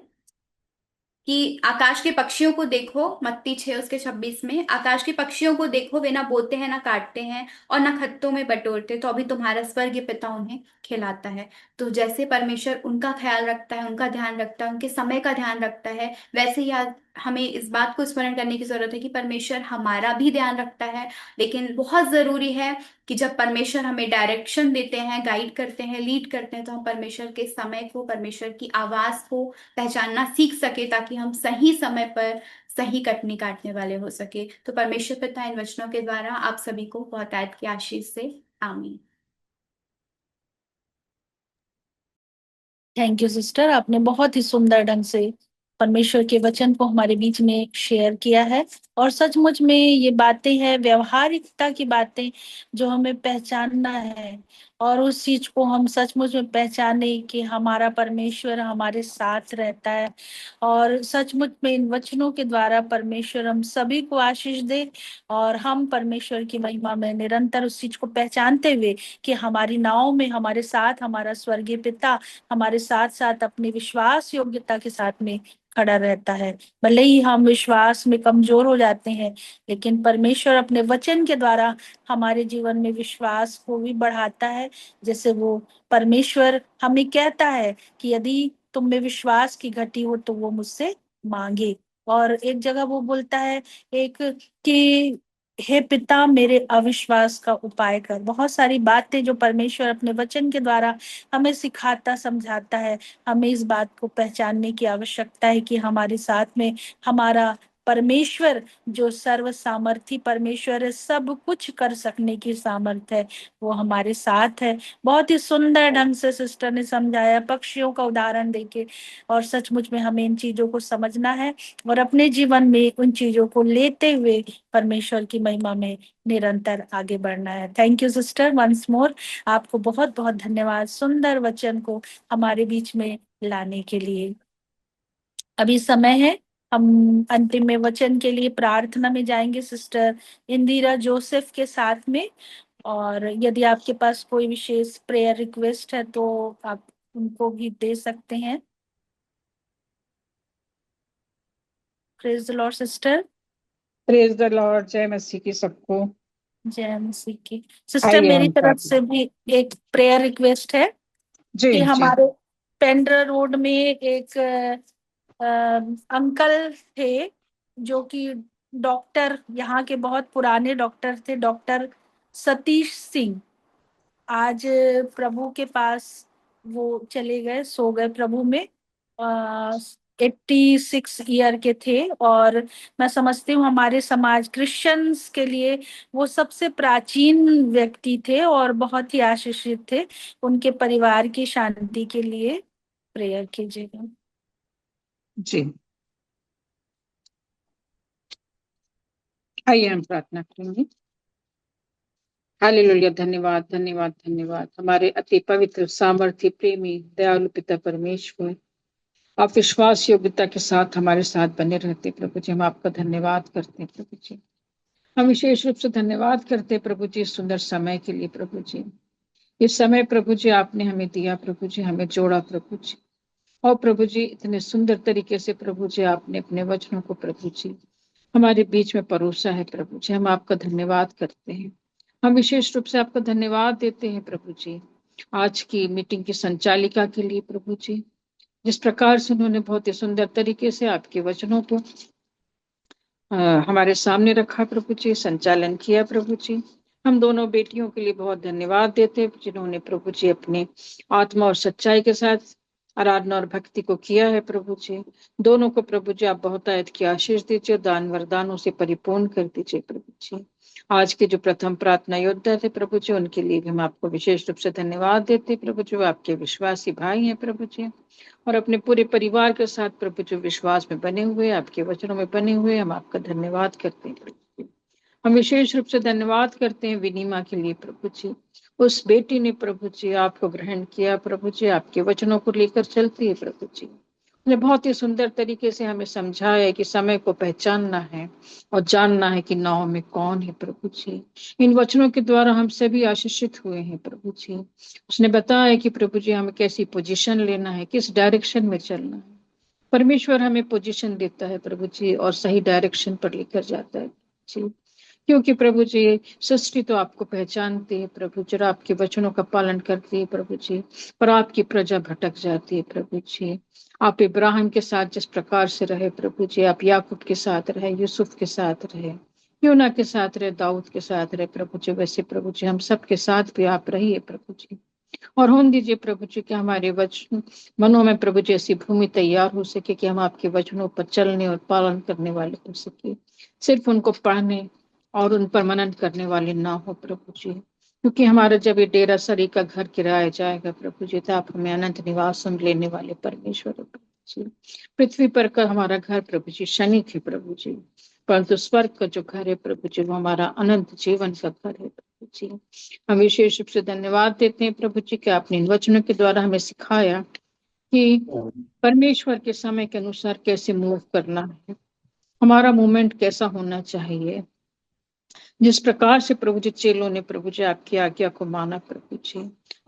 कि आकाश के पक्षियों को देखो, मत्ती 6:26 में, आकाश के पक्षियों को देखो, वे ना बोते हैं, ना काटते हैं, और ना खत्तों में बटोरते, तो अभी तुम्हारा स्वर्गीय पिता उन्हें खिलाता है। तो जैसे परमेश्वर उनका ख्याल रखता है, उनका ध्यान रखता है, उनके समय का ध्यान रखता है, वैसे ही आज हमें इस बात को स्मरण करने की जरूरत है कि परमेश्वर हमारा भी ध्यान रखता है। लेकिन बहुत जरूरी है कि जब परमेश्वर हमें डायरेक्शन देते हैं, गाइड करते हैं, लीड करते हैं, तो हम परमेश्वर के समय को, परमेश्वर की आवाज को पहचानना सीख सके, ताकि हम सही समय पर सही कटनी काटने वाले हो सके। तो परमेश्वर पिता इन वचनों के द्वारा आप सभी को बहुतायत की आशीष से आमीन।
थैंक यू सिस्टर, आपने बहुत ही सुंदर ढंग से परमेश्वर के वचन को हमारे बीच में शेयर किया है। और सचमुच में ये बातें हैं, व्यवहारिकता की बातें जो हमें पहचानना है, और उस चीज को हम सचमुच में पहचाने कि हमारा परमेश्वर हमारे साथ रहता है। और सचमुच में इन वचनों के द्वारा परमेश्वर हम सभी को आशीष दे, और हम परमेश्वर की महिमा में निरंतर उस चीज को पहचानते हुए कि हमारी नाव में हमारे साथ हमारा स्वर्गीय पिता हमारे साथ साथ अपनी विश्वास योग्यता के साथ में खड़ा रहता है। भले ही हम विश्वास में कमजोर हो जाते हैं, लेकिन परमेश्वर अपने वचन के द्वारा हमारे जीवन में विश्वास को भी बढ़ाता है। जैसे वो परमेश्वर हमें कहता है कि यदि तुम में विश्वास की घटी हो तो वो मुझसे मांगे। और एक जगह वो बोलता है एक कि हे पिता मेरे अविश्वास का उपाय कर। बहुत सारी बातें जो परमेश्वर अपने वचन के द्वारा हमें सिखाता समझाता है। हमें इस बात को पहचानने की आवश्यकता है कि हमारे साथ में हमारा परमेश्वर जो सर्व सामर्थी परमेश्वर है, सब कुछ कर सकने की सामर्थ है, वो हमारे साथ है। बहुत ही सुंदर ढंग से सिस्टर ने समझाया पक्षियों का उदाहरण देके। और सचमुच में हमें इन चीजों को समझना है और अपने जीवन में उन चीजों को लेते हुए परमेश्वर की महिमा में निरंतर आगे बढ़ना है। Thank you sister once more, आपको बहुत बहुत धन्यवाद सुंदर वचन को हमारे बीच में लाने के लिए। अभी समय है, हम अंतिम में वचन के लिए प्रार्थना में जाएंगे सिस्टर इंदिरा जोसेफ के साथ में। और यदि आपके पास कोई विशेष प्रेयर रिक्वेस्ट है तो आप उनको भी दे सकते हैं। Praise the Lord sister.
Praise the Lord. जय मसीह की सबको।
जय मसीह की। सिस्टर
आइए
मेरी
हम
तरफ
प्रार्थना।
से भी एक प्रेयर रिक्वेस्ट है
जी
कि
जी।
हमारे पेंड्रा रोड में एक अंकल थे जो कि डॉक्टर, यहाँ के बहुत पुराने डॉक्टर थे, डॉक्टर सतीश सिंह। आज प्रभु के पास वो चले गए, सो गए प्रभु में। 86 ईयर के थे, और मैं समझती हूँ हमारे समाज क्रिश्चियंस के लिए वो सबसे प्राचीन व्यक्ति थे और बहुत ही आशीषित थे। उनके परिवार की शांति के लिए प्रेयर कीजिएगा।
जी आइए हम प्रार्थना करेंगे। हालेलुया। धन्यवाद धन्यवाद धन्यवाद हमारे अति पवित्र सामर्थ्य प्रेमी दयालु पिता परमेश्वर, आप विश्वास योग्यता के साथ हमारे साथ बने रहते प्रभु जी। हम आपका धन्यवाद करते हैं प्रभु जी। हम विशेष रूप से धन्यवाद करते हैं प्रभु जी इस सुंदर समय के लिए प्रभु जी। इस समय प्रभु जी आपने हमें दिया प्रभु जी, हमें जोड़ा प्रभु जी। और प्रभु जी इतने सुंदर तरीके से प्रभु जी आपने अपने वचनों को प्रभु जी हमारे बीच में परोसा है प्रभु जी। हम आपका धन्यवाद करते हैं। हम विशेष रूप से आपका धन्यवाद देते हैं प्रभु जी आज की मीटिंग की संचालिका के लिए प्रभु जी। जिस प्रकार से उन्होंने बहुत ही सुंदर तरीके से आपके वचनों को हमारे सामने रखा प्रभु जी, संचालन किया प्रभु जी। हम दोनों बेटियों के लिए बहुत धन्यवाद देते हैं जिन्होंने प्रभु जी अपने आत्मा और सच्चाई के साथ आराधना और भक्ति को किया है प्रभु जी। दोनों को प्रभु जी आप बहुतायत की आशीष दीजिए, दान वरदानों से परिपूर्ण कर दीजिए प्रभु जी। आज के जो प्रथम प्रार्थना योद्धा थे प्रभु जी, उनके लिए भी हम आपको विशेष रूप से धन्यवाद देते प्रभु जी। वो आपके विश्वासी भाई हैं प्रभु जी, और अपने पूरे परिवार के साथ प्रभु जो विश्वास में बने हुए, आपके वचनों में बने हुए, हम आपका धन्यवाद करते हैं प्रभु जी। हम विशेष रूप से धन्यवाद करते हैं विनीमा के लिए प्रभु जी। उस बेटी ने प्रभु जी आपको ग्रहण किया प्रभु जी, आपके वचनों को लेकर चलती है प्रभु जी, ने बहुत ही सुंदर तरीके से हमें समझाया है कि समय को पहचानना है और जानना है कि नाव में कौन है प्रभु जी। इन वचनों के द्वारा हम सभी आशीषित हुए हैं प्रभु जी। उसने बताया कि प्रभु जी हमें कैसी पोजीशन लेना है, किस डायरेक्शन में चलना है। परमेश्वर हमें पोजीशन देता है प्रभु जी और सही डायरेक्शन पर लेकर जाता है जी। क्योंकि प्रभु जी सृष्टि तो आपको पहचानती है प्रभु जी और आपके वचनों का पालन करती है प्रभु जी, पर आपकी प्रजा भटक जाती है प्रभु जी। आप इब्राहिम के साथ जिस प्रकार से रहे प्रभु जी, आप याकूब के साथ रहे, यूसुफ के साथ रहे, यूना के साथ रहे, दाऊद के साथ रहे प्रभु जी, वैसे प्रभु जी हम सबके साथ भी आप रहिए प्रभु जी। और होने दीजिए प्रभु जी कि हमारे वचन मनों में प्रभु जी ऐसी भूमि तैयार हो सके कि हम आपके वचनों पर चलने और पालन करने वाले हो सके, सिर्फ उनको पढ़ने और उन पर मनन करने वाले ना हो प्रभु जी। क्योंकि हमारा जब ये डेरा सरी का घर किराया जाएगा प्रभु जी, तो आप हमें अनंत निवास में लेने वाले परमेश्वर है प्रभु जी। पृथ्वी पर का हमारा घर प्रभु जी क्षणिक है प्रभु जी, परंतु स्वर्ग का जो घर है प्रभु जी वो हमारा अनंत जीवन का घर है प्रभु जी। हम विशेष रूप से धन्यवाद देते हैं प्रभु जी कि आपने इन वचनों के द्वारा हमें सिखाया कि परमेश्वर के समय के अनुसार कैसे मूव करना है, हमारा मूवमेंट कैसा होना चाहिए। जिस प्रकार से प्रभु जी चेलों ने प्रभु जी आपकी आज्ञा को माना प्रभु जी,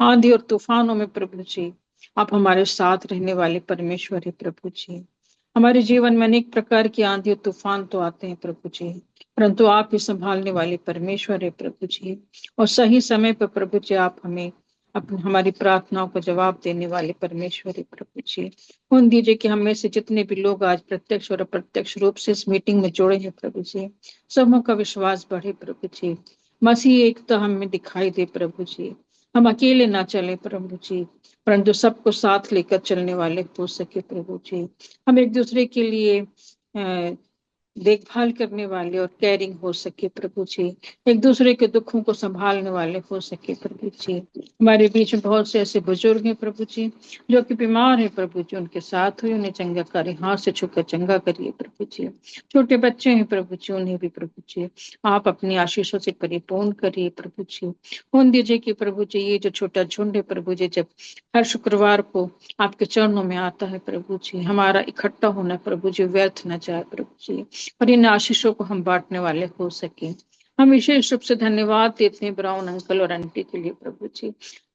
आंधी और तूफानों में प्रभु जी आप हमारे साथ रहने वाले परमेश्वर है प्रभु जी। हमारे जीवन में अनेक प्रकार की आंधी और तूफान तो आते हैं प्रभु जी, परंतु आप ही संभालने वाले परमेश्वर है प्रभु जी। और सही समय पर प्रभु जी आप हमें अपनी हमारी प्रार्थनाओं को जवाब देने वाले परमेश्वर है प्रभु जी। खून दीजिए कि हम में से जितने भी लोग आज प्रत्यक्ष और अप्रत्यक्ष रूप से इस मीटिंग में जुड़े हैं प्रभु जी, सबों का विश्वास बढ़े प्रभु जी। मसीह एक तो हमें दिखाई दे प्रभु जी, हम अकेले ना चले प्रभु जी, परंतु सबको साथ लेकर चलने वाले हो सके प्रभु जी। हम एक दूसरे के लिए देखभाल करने वाले और केयरिंग हो सके प्रभु जी, एक दूसरे के दुखों को संभालने वाले हो सके प्रभु जी। हमारे बीच में बहुत से ऐसे बुजुर्ग हैं प्रभु जी जो कि बीमार है प्रभु जी, उनके साथ हुई उन्हें चंगा करे, हाथ से छूकर चंगा करिए प्रभु जी। छोटे बच्चे हैं प्रभु जी, उन्हें भी प्रभु जी आप अपनी आशीषों से परिपूर्ण करिए प्रभु जी। खून दीजिए कि प्रभु जी ये जो छोटा झुंड है प्रभु जी जब हर शुक्रवार को आपके चरणों में आता है प्रभु जी, हमारा इकट्ठा होना प्रभु जी व्यर्थ न जाए प्रभु जी, और इन आशीषों को हम बांटने वाले हो सके। हम विशेष रूप से धन्यवाद देते हैं ब्राउन अंकल और आंटी के लिए प्रभु जी,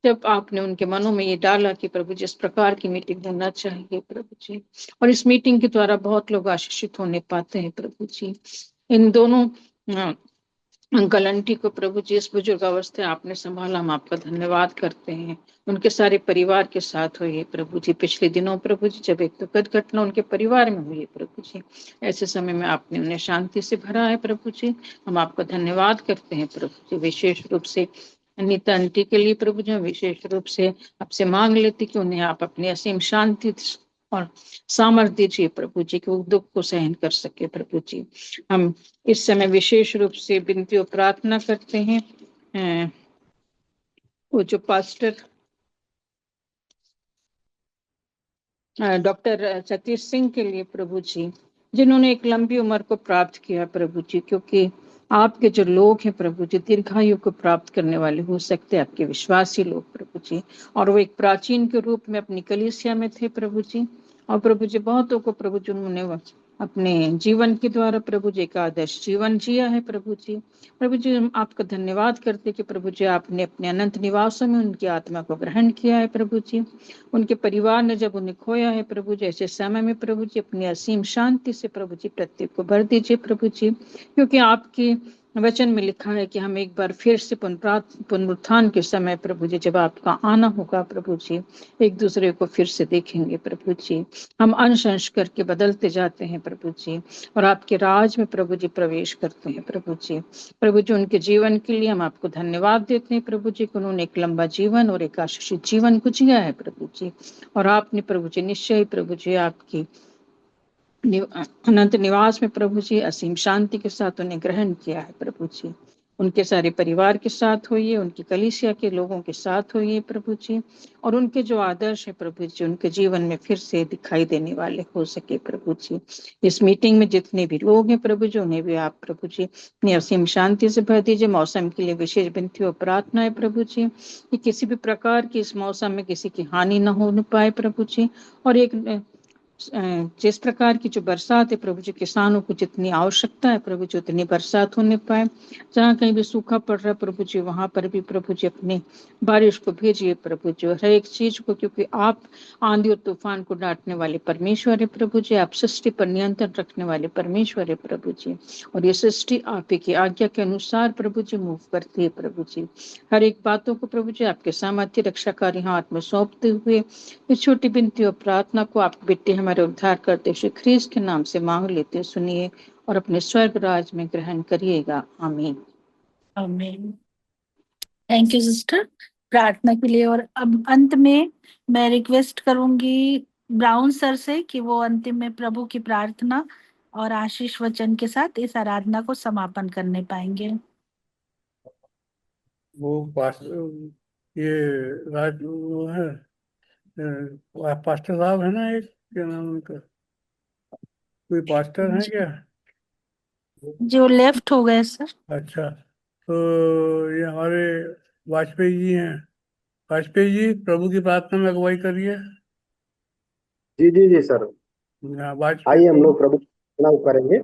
जब आपने उनके मनों में ये डाला कि प्रभु जी इस प्रकार की मीटिंग होना चाहिए प्रभु जी, और इस मीटिंग के द्वारा बहुत लोग आशीषित होने पाते हैं प्रभु जी। इन दोनों अंकल आंटी को प्रभु जी इस बुजुर्ग अवस्था आपने संभाला, हम आपका धन्यवाद करते हैं। उनके सारे परिवार के साथ हुई प्रभु जी पिछले दिनों प्रभु जी जब एक दुखद घटना उनके परिवार में हुई प्रभु जी, ऐसे समय में आपने उन्हें शांति से भरा है प्रभु जी, हम आपका धन्यवाद करते हैं प्रभु जी। विशेष रूप से अनीता आंटी के लिए प्रभु जी विशेष रूप से आपसे मांग लेती कि उन्हें आप अपनी असीम शांति और सामर्थ्य दीजिए प्रभु जी कि वो दुख को सहन कर सके प्रभु जी। हम इस समय विशेष रूप से विनती और प्रार्थना करते हैं वो जो पास्टर डॉक्टर सतीश सिंह के लिए प्रभु जी, जिन्होंने एक लंबी उम्र को प्राप्त किया प्रभु जी, क्योंकि आपके जो लोग हैं प्रभु जी दीर्घायु को प्राप्त करने वाले हो सकते हैं, आपके विश्वासी लोग प्रभु जी, और वो एक प्राचीन के रूप में अपनी कलीसिया में थे प्रभु जी, और प्रभु जी बहुतों को प्रभु जी उन्होंने अपने जीवन के द्वारा प्रभु जी का आदर्श जीवन जिया है प्रभु जी। प्रभु जी हम आपका धन्यवाद करते कि प्रभु जी आपने अपने अनंत निवासों में उनकी आत्मा को ग्रहण किया है प्रभु जी। उनके परिवार ने जब उन्हें खोया है प्रभु जी, ऐसे समय में प्रभु जी अपनी असीम शांति से प्रभु जी प्रत्येक को भर दीजिए प्रभु जी, क्योंकि आपकी वचन में लिखा है कि हम एक बार फिर से पुनरुत्थान के समय प्रभु जी जब आपका आना होगा प्रभु जी, एक दूसरे को फिर से देखेंगे प्रभु जी। हम अंश अंश करके बदलते जाते हैं प्रभु जी, और आपके राज में प्रभु जी प्रवेश करते हैं प्रभु जी। प्रभु जी उनके जीवन के लिए हम आपको धन्यवाद देते हैं प्रभु जी, उन्होंने एक लंबा जीवन और एक आशीषित जीवन को जिया है प्रभु जी, और आपने प्रभु जी निश्चय प्रभु जी आपकी अनंत निवास में प्रभु जी असीम शांति के साथ उन्हें ग्रहण किया है प्रभु जी। उनके सारे परिवार के साथ होइए, उनकी कलीसिया के लोगों के साथ होइए प्रभु जी, और उनके जो आदर्श है प्रभु जी उनके जीवन में फिर से दिखाई देने वाले हो सके प्रभु जी। इस मीटिंग में जितने भी लोग हैं प्रभु जी उन्हें भी आप प्रभु जी अपनी असीम शांति से भर दीजिए। मौसम के लिए विशेष विनती और प्रार्थना है प्रभु जी कि किसी भी प्रकार की इस मौसम में किसी की हानि न हो पाए प्रभु जी, और एक जिस प्रकार की जो बरसात है प्रभु जी, किसानों को जितनी आवश्यकता है प्रभु जी उतनी बरसात होने पाए। जहाँ कहीं भी सूखा पड़ रहा है प्रभु जी, वहां पर भी प्रभु जी अपनी बारिश को भेजिए प्रभु जी, हर एक चीज को, क्योंकि आप आंधी और तूफान को डांटने वाले परमेश्वर है प्रभु जी, आप सृष्टि पर नियंत्रण रखने वाले परमेश्वर है प्रभु जी, और ये सृष्टि आप ही की आज्ञा के अनुसार प्रभु जी मूव करती है प्रभु जी। हर एक बातों को प्रभु जी आपके सामर्थ्य रक्षाकारी हाथ में सौंपते हुए इस छोटी बिनती और प्रार्थना को आप बेटे हमारे उद्धार करते श्री ख्रीस्त के नाम से मांग लेते, सुनिए और अपने स्वर्ग राज में ग्रहण करिएगा। आमीन।
आमीन। थैंक यू सिस्टर प्रार्थना के लिए। और अब अंत में मैं रिक्वेस्ट करूंगी ब्राउन सर से कि वो अंतिम में प्रभु की प्रार्थना और आशीष वचन के साथ इस आराधना को समापन करने पाएंगे।
वो ये राज वो है पास्टर साहब है ना, एक क्या नाम उनका, कोई पास्टर है क्या?
जो लेफ्ट हो गए सर।
अच्छा, तो ये हमारे वाजपेयी जी हैं। वाजपेयी जी प्रभु की प्रार्थना में अगुवाई करिए।
जी जी जी सर,
हाँ, वाजपेयी।
आइए हम लोग प्रभु की प्रार्थना करेंगे।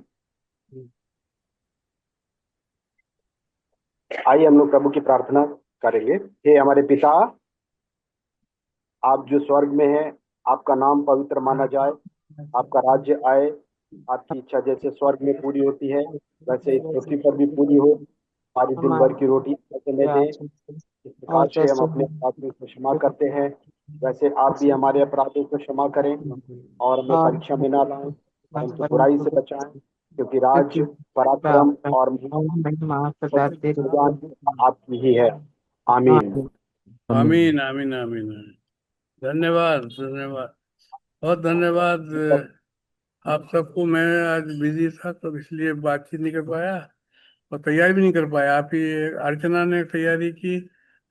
आइए हम लोग प्रभु की प्रार्थना करेंगे। हे हमारे पिता, आप जो स्वर्ग में हैं, आपका नाम पवित्र माना जाए, आपका राज्य आए, आपकी इच्छा जैसे स्वर्ग में पूरी होती है वैसे इस पृथ्वी पर भी पूरी हो। हमारी दिन भर की रोटी हमें दें, इस प्रकार से हम अपने अपराधों को क्षमा करते हैं वैसे आप भी हमारे अपराधों को क्षमा करें, और हमें परीक्षा में ना लाएं परंतु बुराई से बचाएं, क्योंकि राज, पराक्रम और आपकी ही है। आमीन।
आमीन आमीन आमीन। धन्यवाद धन्यवाद, बहुत धन्यवाद आप सबको। मैं आज बिजी था तो इसलिए बातचीत नहीं कर पाया और तैयारी भी नहीं कर पाया। आप ही अर्चना ने तैयारी की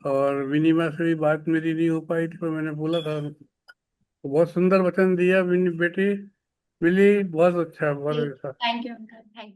और विनिमा से भी बात मेरी नहीं हो पाई थी, पर मैंने बोला था। तो बहुत सुंदर वचन दिया बेटी मिली, बहुत अच्छा, बहुत अच्छा।
Thank you uncle, thank you.